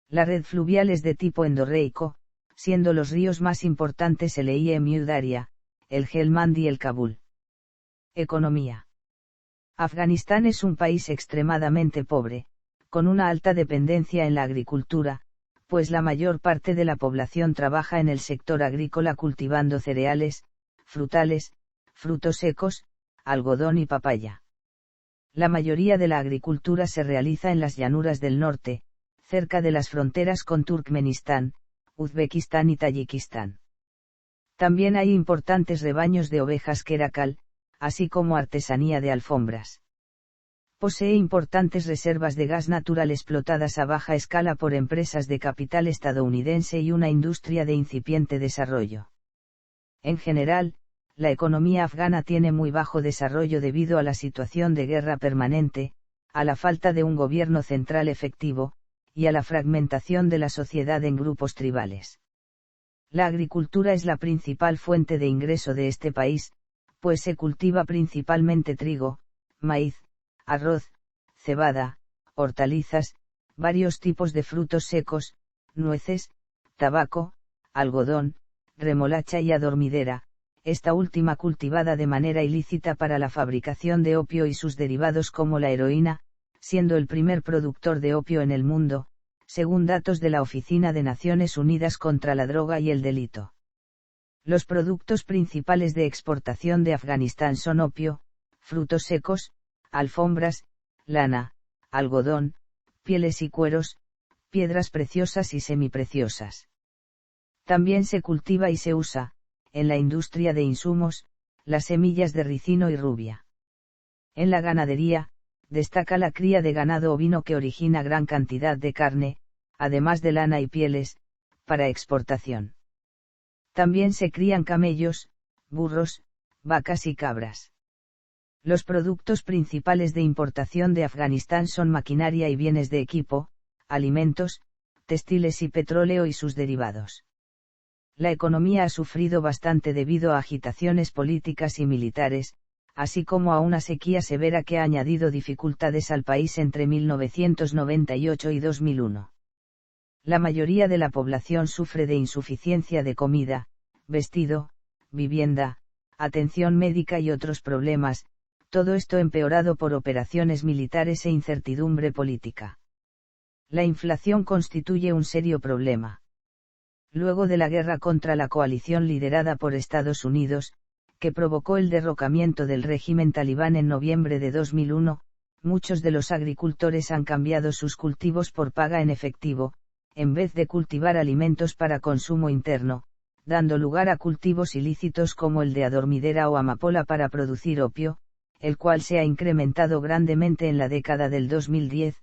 La red fluvial es de tipo endorreico, siendo los ríos más importantes el Eie Daria, el Helmand y el Kabul. Economía. Afganistán es un país extremadamente pobre, con una alta dependencia en la agricultura, pues la mayor parte de la población trabaja en el sector agrícola cultivando cereales, frutales, frutos secos, algodón y papaya. La mayoría de la agricultura se realiza en las llanuras del norte, cerca de las fronteras con Turkmenistán, Uzbekistán y Tayikistán. También hay importantes rebaños de ovejas Kerakal, así como artesanía de alfombras. Posee importantes reservas de gas natural explotadas a baja escala por empresas de capital estadounidense y una industria de incipiente desarrollo. En general, la economía afgana tiene muy bajo desarrollo debido a la situación de guerra permanente, a la falta de un gobierno central efectivo, y a la fragmentación de la sociedad en grupos tribales. La agricultura es la principal fuente de ingreso de este país, pues se cultiva principalmente trigo, maíz, arroz, cebada, hortalizas, varios tipos de frutos secos, nueces, tabaco, algodón, remolacha y adormidera, esta última cultivada de manera ilícita para la fabricación de opio y sus derivados como la heroína, siendo el primer productor de opio en el mundo, según datos de la Oficina de Naciones Unidas contra la Droga y el Delito. Los productos principales de exportación de Afganistán son opio, frutos secos, alfombras, lana, algodón, pieles y cueros, piedras preciosas y semipreciosas. También se cultiva y se usa, en la industria de insumos, las semillas de ricino y rubia. En la ganadería, destaca la cría de ganado ovino que origina gran cantidad de carne, además de lana y pieles, para exportación. También se crían camellos, burros, vacas y cabras. Los productos principales de importación de Afganistán son maquinaria y bienes de equipo, alimentos, textiles y petróleo y sus derivados. La economía ha sufrido bastante debido a agitaciones políticas y militares, así como a una sequía severa que ha añadido dificultades al país entre 1998 y 2001. La mayoría de la población sufre de insuficiencia de comida, vestido, vivienda, atención médica y otros problemas, todo esto empeorado por operaciones militares e incertidumbre política. La inflación constituye un serio problema. Luego de la guerra contra la coalición liderada por Estados Unidos, que provocó el derrocamiento del régimen talibán en noviembre de 2001, muchos de los agricultores han cambiado sus cultivos por paga en efectivo, en vez de cultivar alimentos para consumo interno, dando lugar a cultivos ilícitos como el de adormidera o amapola para producir opio, el cual se ha incrementado grandemente en la década del 2010,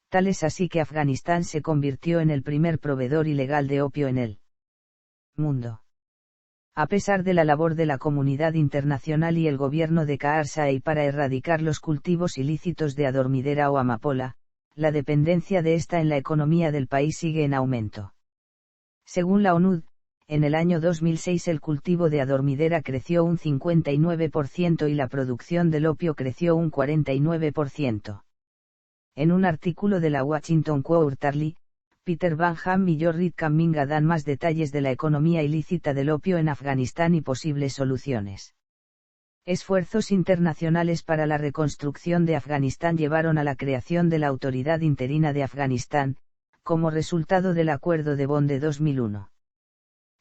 tal es así que Afganistán se convirtió en el primer proveedor ilegal de opio en el mundo. A pesar de la labor de la comunidad internacional y el gobierno de Karzai para erradicar los cultivos ilícitos de adormidera o amapola, la dependencia de esta en la economía del país sigue en aumento. Según la ONU, en el año 2006 el cultivo de adormidera creció un 59% y la producción del opio creció un 49%. En un artículo de la Washington Quarterly, Peter Banham y Jorrit Kamminga dan más detalles de la economía ilícita del opio en Afganistán y posibles soluciones. Esfuerzos internacionales para la reconstrucción de Afganistán llevaron a la creación de la Autoridad Interina de Afganistán, como resultado del Acuerdo de Bonn de 2001.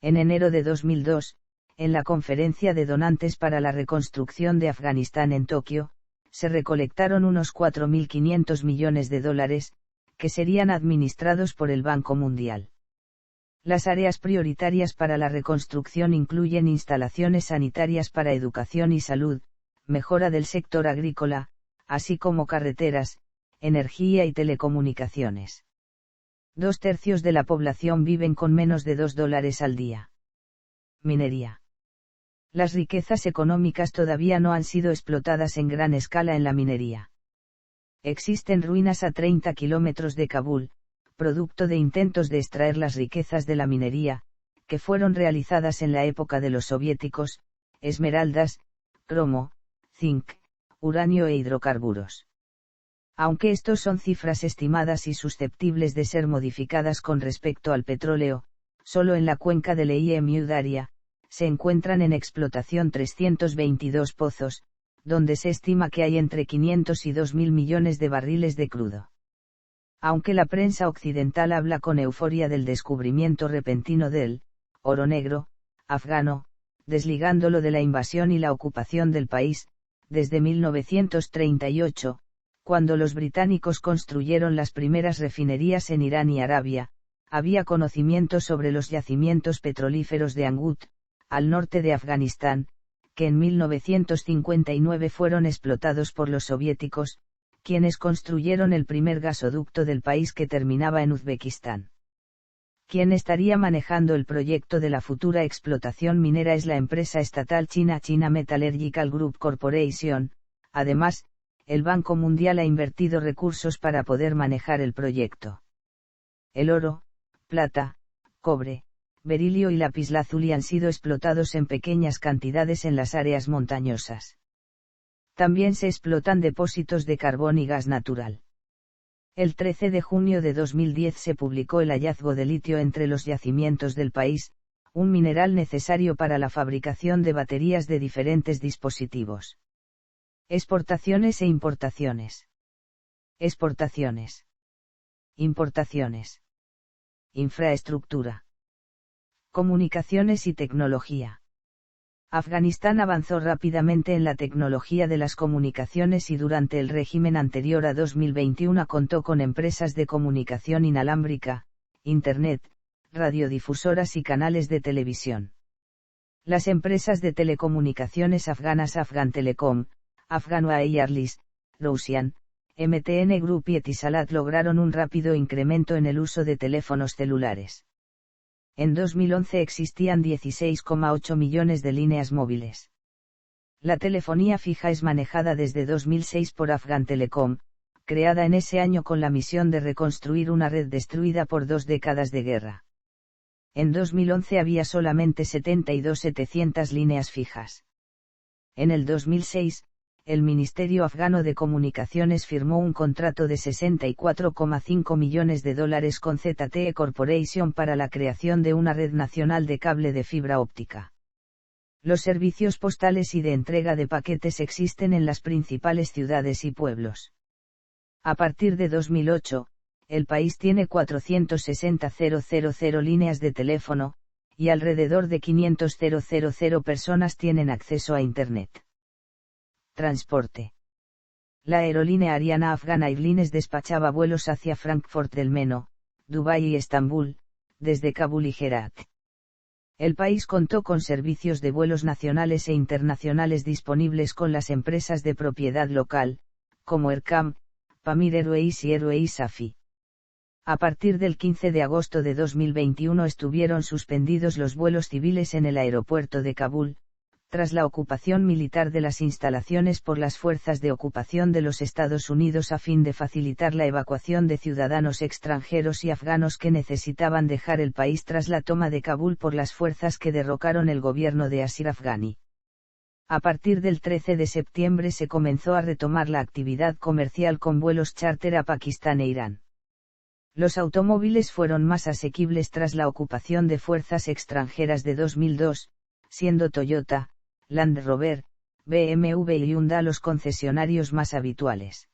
En enero de 2002, en la Conferencia de Donantes para la Reconstrucción de Afganistán en Tokio, se recolectaron unos 4.500 millones de dólares, que serían administrados por el Banco Mundial. Las áreas prioritarias para la reconstrucción incluyen instalaciones sanitarias para educación y salud, mejora del sector agrícola, así como carreteras, energía y telecomunicaciones. 2/3 de la población viven con menos de $2 al día. Minería. Las riquezas económicas todavía no han sido explotadas en gran escala en la minería. Existen ruinas a 30 kilómetros de Kabul, producto de intentos de extraer las riquezas de la minería, que fueron realizadas en la época de los soviéticos, esmeraldas, cromo, zinc, uranio e hidrocarburos. Aunque estos son cifras estimadas y susceptibles de ser modificadas con respecto al petróleo, solo en la cuenca del IMU Daria, se encuentran en explotación 322 pozos, donde se estima que hay entre 500 y 2.000 millones de barriles de crudo. Aunque la prensa occidental habla con euforia del descubrimiento repentino del oro negro afgano, desligándolo de la invasión y la ocupación del país, desde 1938, cuando los británicos construyeron las primeras refinerías en Irán y Arabia, había conocimiento sobre los yacimientos petrolíferos de Angut, al norte de Afganistán, que en 1959 fueron explotados por los soviéticos, quienes construyeron el primer gasoducto del país que terminaba en Uzbekistán. Quien estaría manejando el proyecto de la futura explotación minera es la empresa estatal china China Metallurgical Group Corporation. Además, el Banco Mundial ha invertido recursos para poder manejar el proyecto. El oro, plata, cobre, berilio y lapislázuli han sido explotados en pequeñas cantidades en las áreas montañosas. También se explotan depósitos de carbón y gas natural. El 13 de junio de 2010 se publicó el hallazgo de litio entre los yacimientos del país, un mineral necesario para la fabricación de baterías de diferentes dispositivos. Exportaciones e importaciones. Exportaciones. Importaciones. Infraestructura. Comunicaciones y tecnología. Afganistán avanzó rápidamente en la tecnología de las comunicaciones y durante el régimen anterior a 2021 contó con empresas de comunicación inalámbrica, Internet, radiodifusoras y canales de televisión. Las empresas de telecomunicaciones afganas Afgan Telecom, Afghan Wireless, Rousian, MTN Group y Etisalat lograron un rápido incremento en el uso de teléfonos celulares. En 2011 existían 16,8 millones de líneas móviles. La telefonía fija es manejada desde 2006 por Afgan Telecom, creada en ese año con la misión de reconstruir una red destruida por 2 décadas de guerra. En 2011 había solamente 72.700 líneas fijas. En el 2006, el Ministerio Afgano de Comunicaciones firmó un contrato de $64,5 millones con ZTE Corporation para la creación de una red nacional de cable de fibra óptica. Los servicios postales y de entrega de paquetes existen en las principales ciudades y pueblos. A partir de 2008, el país tiene 460.000 líneas de teléfono, y alrededor de 500.000 personas tienen acceso a Internet. Transporte. La aerolínea Ariana Afghan Airlines despachaba vuelos hacia Frankfurt del Meno, Dubái y Estambul, desde Kabul y Herat. El país contó con servicios de vuelos nacionales e internacionales disponibles con las empresas de propiedad local, como Ercam, Pamir Airways y Airways Safi. A partir del 15 de agosto de 2021 estuvieron suspendidos los vuelos civiles en el aeropuerto de Kabul, tras la ocupación militar de las instalaciones por las fuerzas de ocupación de los Estados Unidos a fin de facilitar la evacuación de ciudadanos extranjeros y afganos que necesitaban dejar el país tras la toma de Kabul por las fuerzas que derrocaron el gobierno de Ashraf Ghani. A partir del 13 de septiembre se comenzó a retomar la actividad comercial con vuelos charter a Pakistán e Irán. Los automóviles fueron más asequibles tras la ocupación de fuerzas extranjeras de 2002, siendo Toyota, Land Rover, BMW y Hyundai los concesionarios más habituales.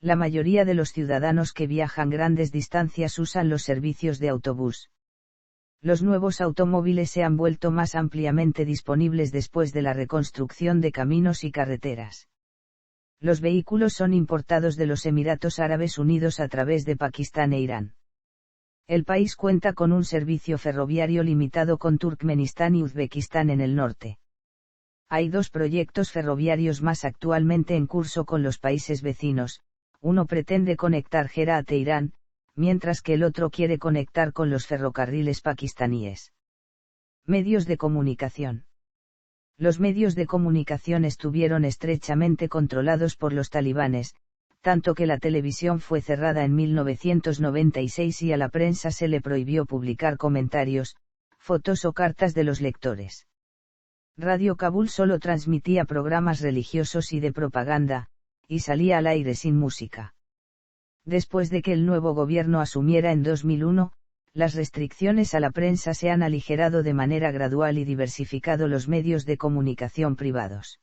La mayoría de los ciudadanos que viajan grandes distancias usan los servicios de autobús. Los nuevos automóviles se han vuelto más ampliamente disponibles después de la reconstrucción de caminos y carreteras. Los vehículos son importados de los Emiratos Árabes Unidos a través de Pakistán e Irán. El país cuenta con un servicio ferroviario limitado con Turkmenistán y Uzbekistán en el norte. Hay 2 proyectos ferroviarios más actualmente en curso con los países vecinos, uno pretende conectar Herat e Irán, mientras que el otro quiere conectar con los ferrocarriles pakistaníes. Medios de comunicación. Los medios de comunicación estuvieron estrechamente controlados por los talibanes, tanto que la televisión fue cerrada en 1996 y a la prensa se le prohibió publicar comentarios, fotos o cartas de los lectores. Radio Kabul solo transmitía programas religiosos y de propaganda, y salía al aire sin música. Después de que el nuevo gobierno asumiera en 2001, las restricciones a la prensa se han aligerado de manera gradual y diversificado los medios de comunicación privados.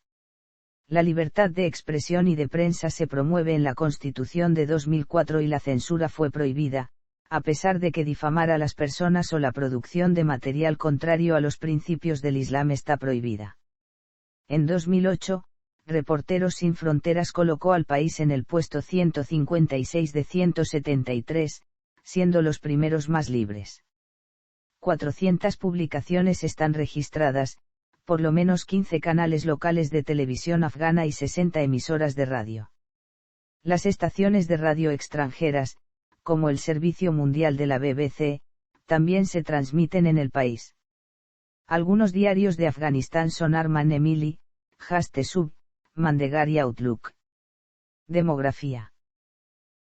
La libertad de expresión y de prensa se promueve en la Constitución de 2004 y la censura fue prohibida, a pesar de que difamar a las personas o la producción de material contrario a los principios del Islam está prohibida. En 2008, Reporteros Sin Fronteras colocó al país en el puesto 156 de 173, siendo los primeros más libres. 400 publicaciones están registradas, por lo menos 15 canales locales de televisión afgana y 60 emisoras de radio. Las estaciones de radio extranjeras, como el Servicio Mundial de la BBC, también se transmiten en el país. Algunos diarios de Afganistán son Arman Emili, Hastesub, Mandegar y Outlook. Demografía.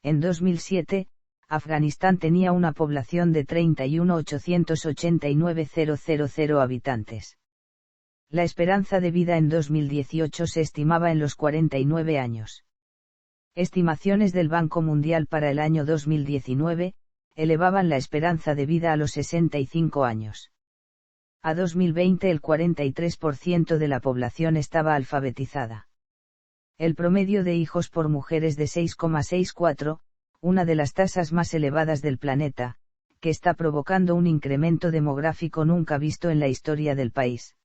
En 2007, Afganistán tenía una población de 31.889.000 habitantes. La esperanza de vida en 2018 se estimaba en los 49 años. Estimaciones del Banco Mundial para el año 2019, elevaban la esperanza de vida a los 65 años. A 2020 el 43% de la población estaba alfabetizada. El promedio de hijos por mujer es de 6,64, una de las tasas más elevadas del planeta, que está provocando un incremento demográfico nunca visto en la historia del país.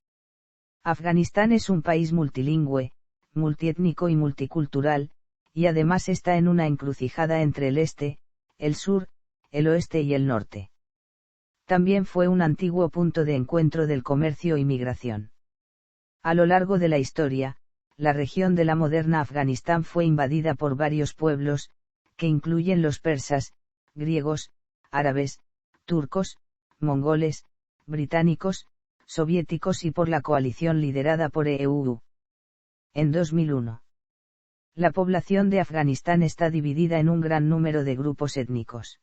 Afganistán es un país multilingüe, multiétnico y multicultural, y además está en una encrucijada entre el este, el sur, el oeste y el norte. También fue un antiguo punto de encuentro del comercio y migración. A lo largo de la historia, la región de la moderna Afganistán fue invadida por varios pueblos, que incluyen los persas, griegos, árabes, turcos, mongoles, británicos, soviéticos y por la coalición liderada por EU. En 2001. La población de Afganistán está dividida en un gran número de grupos étnicos.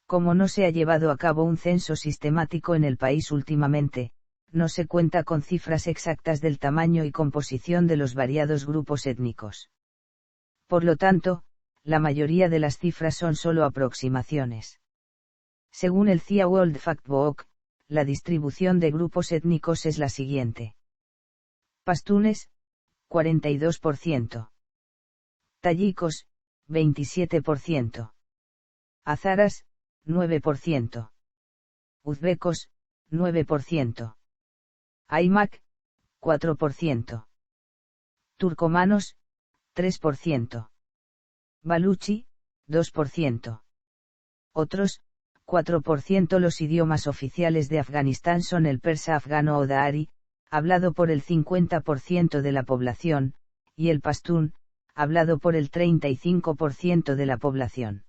Como no se ha llevado a cabo un censo sistemático en el país últimamente, no se cuenta con cifras exactas del tamaño y composición de los variados grupos étnicos. Por lo tanto, la mayoría de las cifras son solo aproximaciones. Según el CIA World Factbook, la distribución de grupos étnicos es la siguiente. Pastunes, 42%. Tayikos, 27%. Hazaras, 9%. Uzbekos, 9%. Aimak, 4%. Turcomanos, 3%. Baluchi, 2%. Otros, 4%. Los idiomas oficiales de Afganistán son el persa afgano o dari, hablado por el 50% de la población, y el pastún, hablado por el 35% de la población.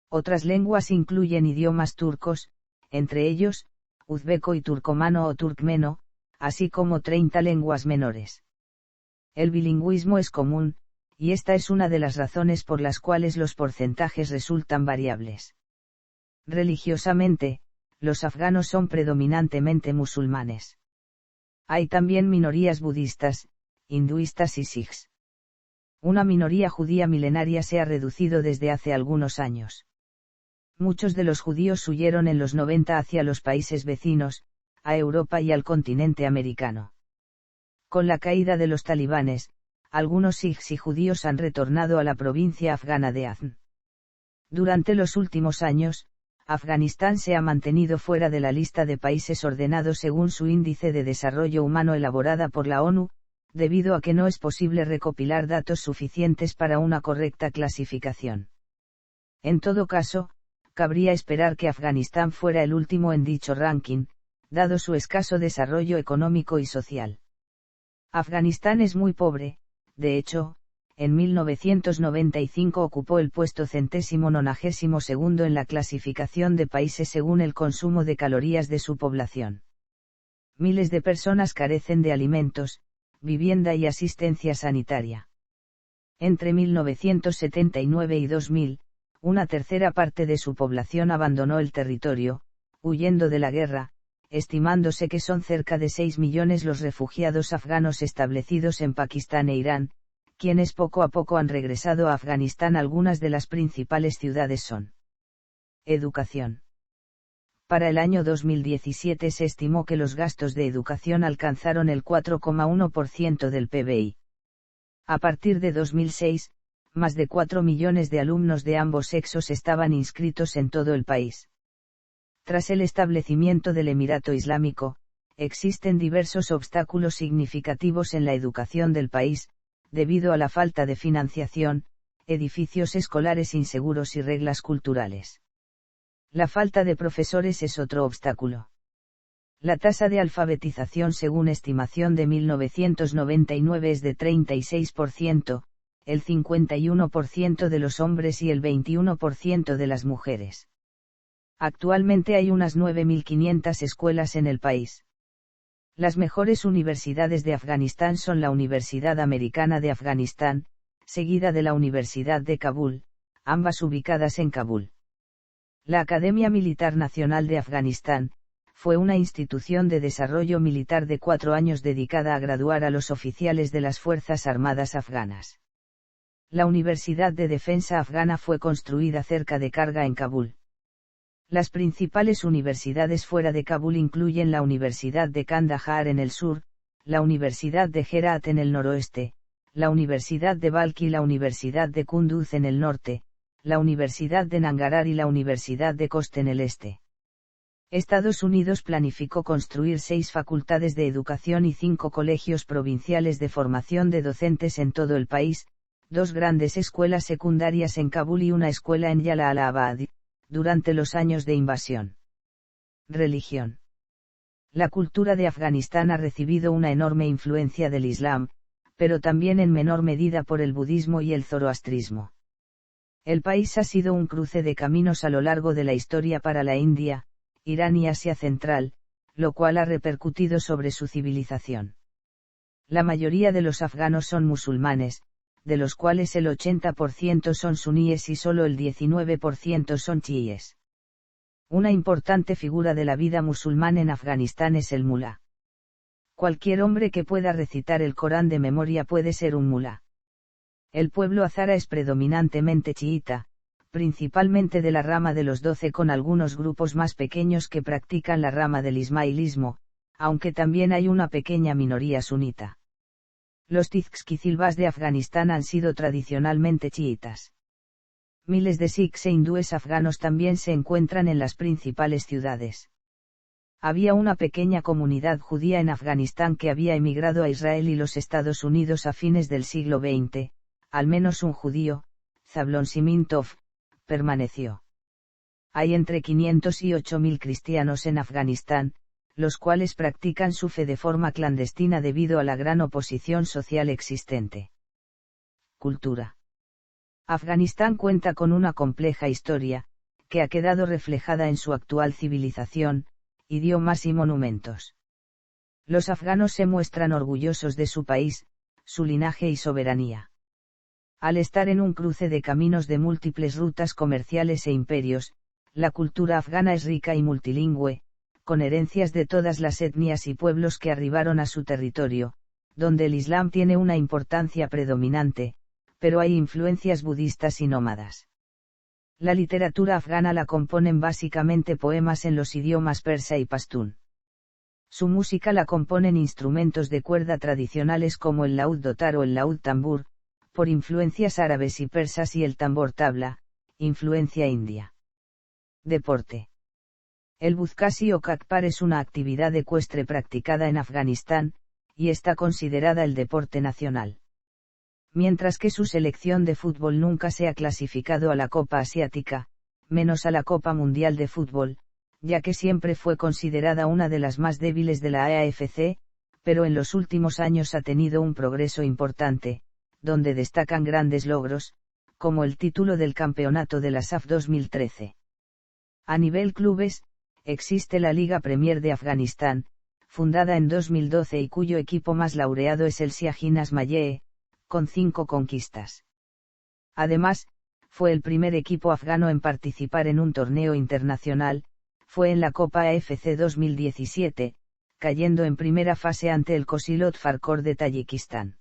Otras lenguas incluyen idiomas turcos, entre ellos, uzbeco y turcomano o turkmeno, así como 30 lenguas menores. El bilingüismo es común, y esta es una de las razones por las cuales los porcentajes resultan variables. Religiosamente, los afganos son predominantemente musulmanes. Hay también minorías budistas, hinduistas y sikhs. Una minoría judía milenaria se ha reducido desde hace algunos años. Muchos de los judíos huyeron en los 90 hacia los países vecinos, a Europa y al continente americano. Con la caída de los talibanes, algunos sikhs y judíos han retornado a la provincia afgana de Azn. Durante los últimos años, Afganistán se ha mantenido fuera de la lista de países ordenados según su índice de desarrollo humano elaborada por la ONU, debido a que no es posible recopilar datos suficientes para una correcta clasificación. En todo caso, cabría esperar que Afganistán fuera el último en dicho ranking, dado su escaso desarrollo económico y social. Afganistán es muy pobre, de hecho, en 1995 ocupó el puesto 192 en la clasificación de países según el consumo de calorías de su población. Miles de personas carecen de alimentos, vivienda y asistencia sanitaria. Entre 1979 y 2000, una tercera parte de su población abandonó el territorio, huyendo de la guerra, estimándose que son cerca de 6 millones los refugiados afganos establecidos en Pakistán e Irán, quienes poco a poco han regresado a Afganistán. Algunas de las principales ciudades son: educación. Para el año 2017 se estimó que los gastos de educación alcanzaron el 4,1% del PBI. A partir de 2006, más de 4 millones de alumnos de ambos sexos estaban inscritos en todo el país. Tras el establecimiento del Emirato Islámico, existen diversos obstáculos significativos en la educación del país, debido a la falta de financiación, edificios escolares inseguros y reglas culturales. La falta de profesores es otro obstáculo. La tasa de alfabetización según estimación de 1999 es de 36%, el 51% de los hombres y el 21% de las mujeres. Actualmente hay unas 9.500 escuelas en el país. Las mejores universidades de Afganistán son la Universidad Americana de Afganistán, seguida de la Universidad de Kabul, ambas ubicadas en Kabul. La Academia Militar Nacional de Afganistán fue una institución de desarrollo militar de 4 años dedicada a graduar a los oficiales de las Fuerzas Armadas afganas. La Universidad de Defensa Afgana fue construida cerca de Karga en Kabul. Las principales universidades fuera de Kabul incluyen la Universidad de Kandahar en el sur, la Universidad de Herat en el noroeste, la Universidad de Balkh y la Universidad de Kunduz en el norte, la Universidad de Nangarhar y la Universidad de Khost en el este. Estados Unidos planificó construir 6 facultades de educación y 5 colegios provinciales de formación de docentes en todo el país, 2 grandes escuelas secundarias en Kabul y una escuela en Jalalabad, durante los años de invasión. Religión. La cultura de Afganistán ha recibido una enorme influencia del Islam, pero también en menor medida por el budismo y el zoroastrismo. El país ha sido un cruce de caminos a lo largo de la historia para la India, Irán y Asia Central, lo cual ha repercutido sobre su civilización. La mayoría de los afganos son musulmanes, de los cuales el 80% son suníes y solo el 19% son chiíes. Una importante figura de la vida musulmán en Afganistán es el mulá. Cualquier hombre que pueda recitar el Corán de memoria puede ser un mulá. El pueblo hazara es predominantemente chiita, principalmente de la rama de los 12 con algunos grupos más pequeños que practican la rama del ismailismo, aunque también hay una pequeña minoría sunita. Los tizkizilbas de Afganistán han sido tradicionalmente chiitas. Miles de sikhs e hindúes afganos también se encuentran en las principales ciudades. Había una pequeña comunidad judía en Afganistán que había emigrado a Israel y los Estados Unidos a fines del siglo XX, al menos un judío, Zablon Simintov, permaneció. Hay entre 500 y 8.000 cristianos en Afganistán, los cuales practican su fe de forma clandestina debido a la gran oposición social existente. Cultura. Afganistán cuenta con una compleja historia, que ha quedado reflejada en su actual civilización, idiomas y monumentos. Los afganos se muestran orgullosos de su país, su linaje y soberanía. Al estar en un cruce de caminos de múltiples rutas comerciales e imperios, la cultura afgana es rica y multilingüe, con herencias de todas las etnias y pueblos que arribaron a su territorio, donde el Islam tiene una importancia predominante, pero hay influencias budistas y nómadas. La literatura afgana la componen básicamente poemas en los idiomas persa y pastún. Su música la componen instrumentos de cuerda tradicionales como el laúd dotar o el laúd tambur, por influencias árabes y persas, y el tambor tabla, influencia india. Deporte. El buzkasi o kakpar es una actividad ecuestre practicada en Afganistán, y está considerada el deporte nacional. Mientras que su selección de fútbol nunca se ha clasificado a la Copa Asiática, menos a la Copa Mundial de Fútbol, ya que siempre fue considerada una de las más débiles de la AFC, pero en los últimos años ha tenido un progreso importante, donde destacan grandes logros, como el título del campeonato de la SAF 2013. A nivel clubes, existe la Liga Premier de Afganistán, fundada en 2012 y cuyo equipo más laureado es el Siahin Asmaye, con 5 conquistas. Además, fue el primer equipo afgano en participar en un torneo internacional, fue en la Copa AFC 2017, cayendo en primera fase ante el Kosilot Farkhor de Tayikistán.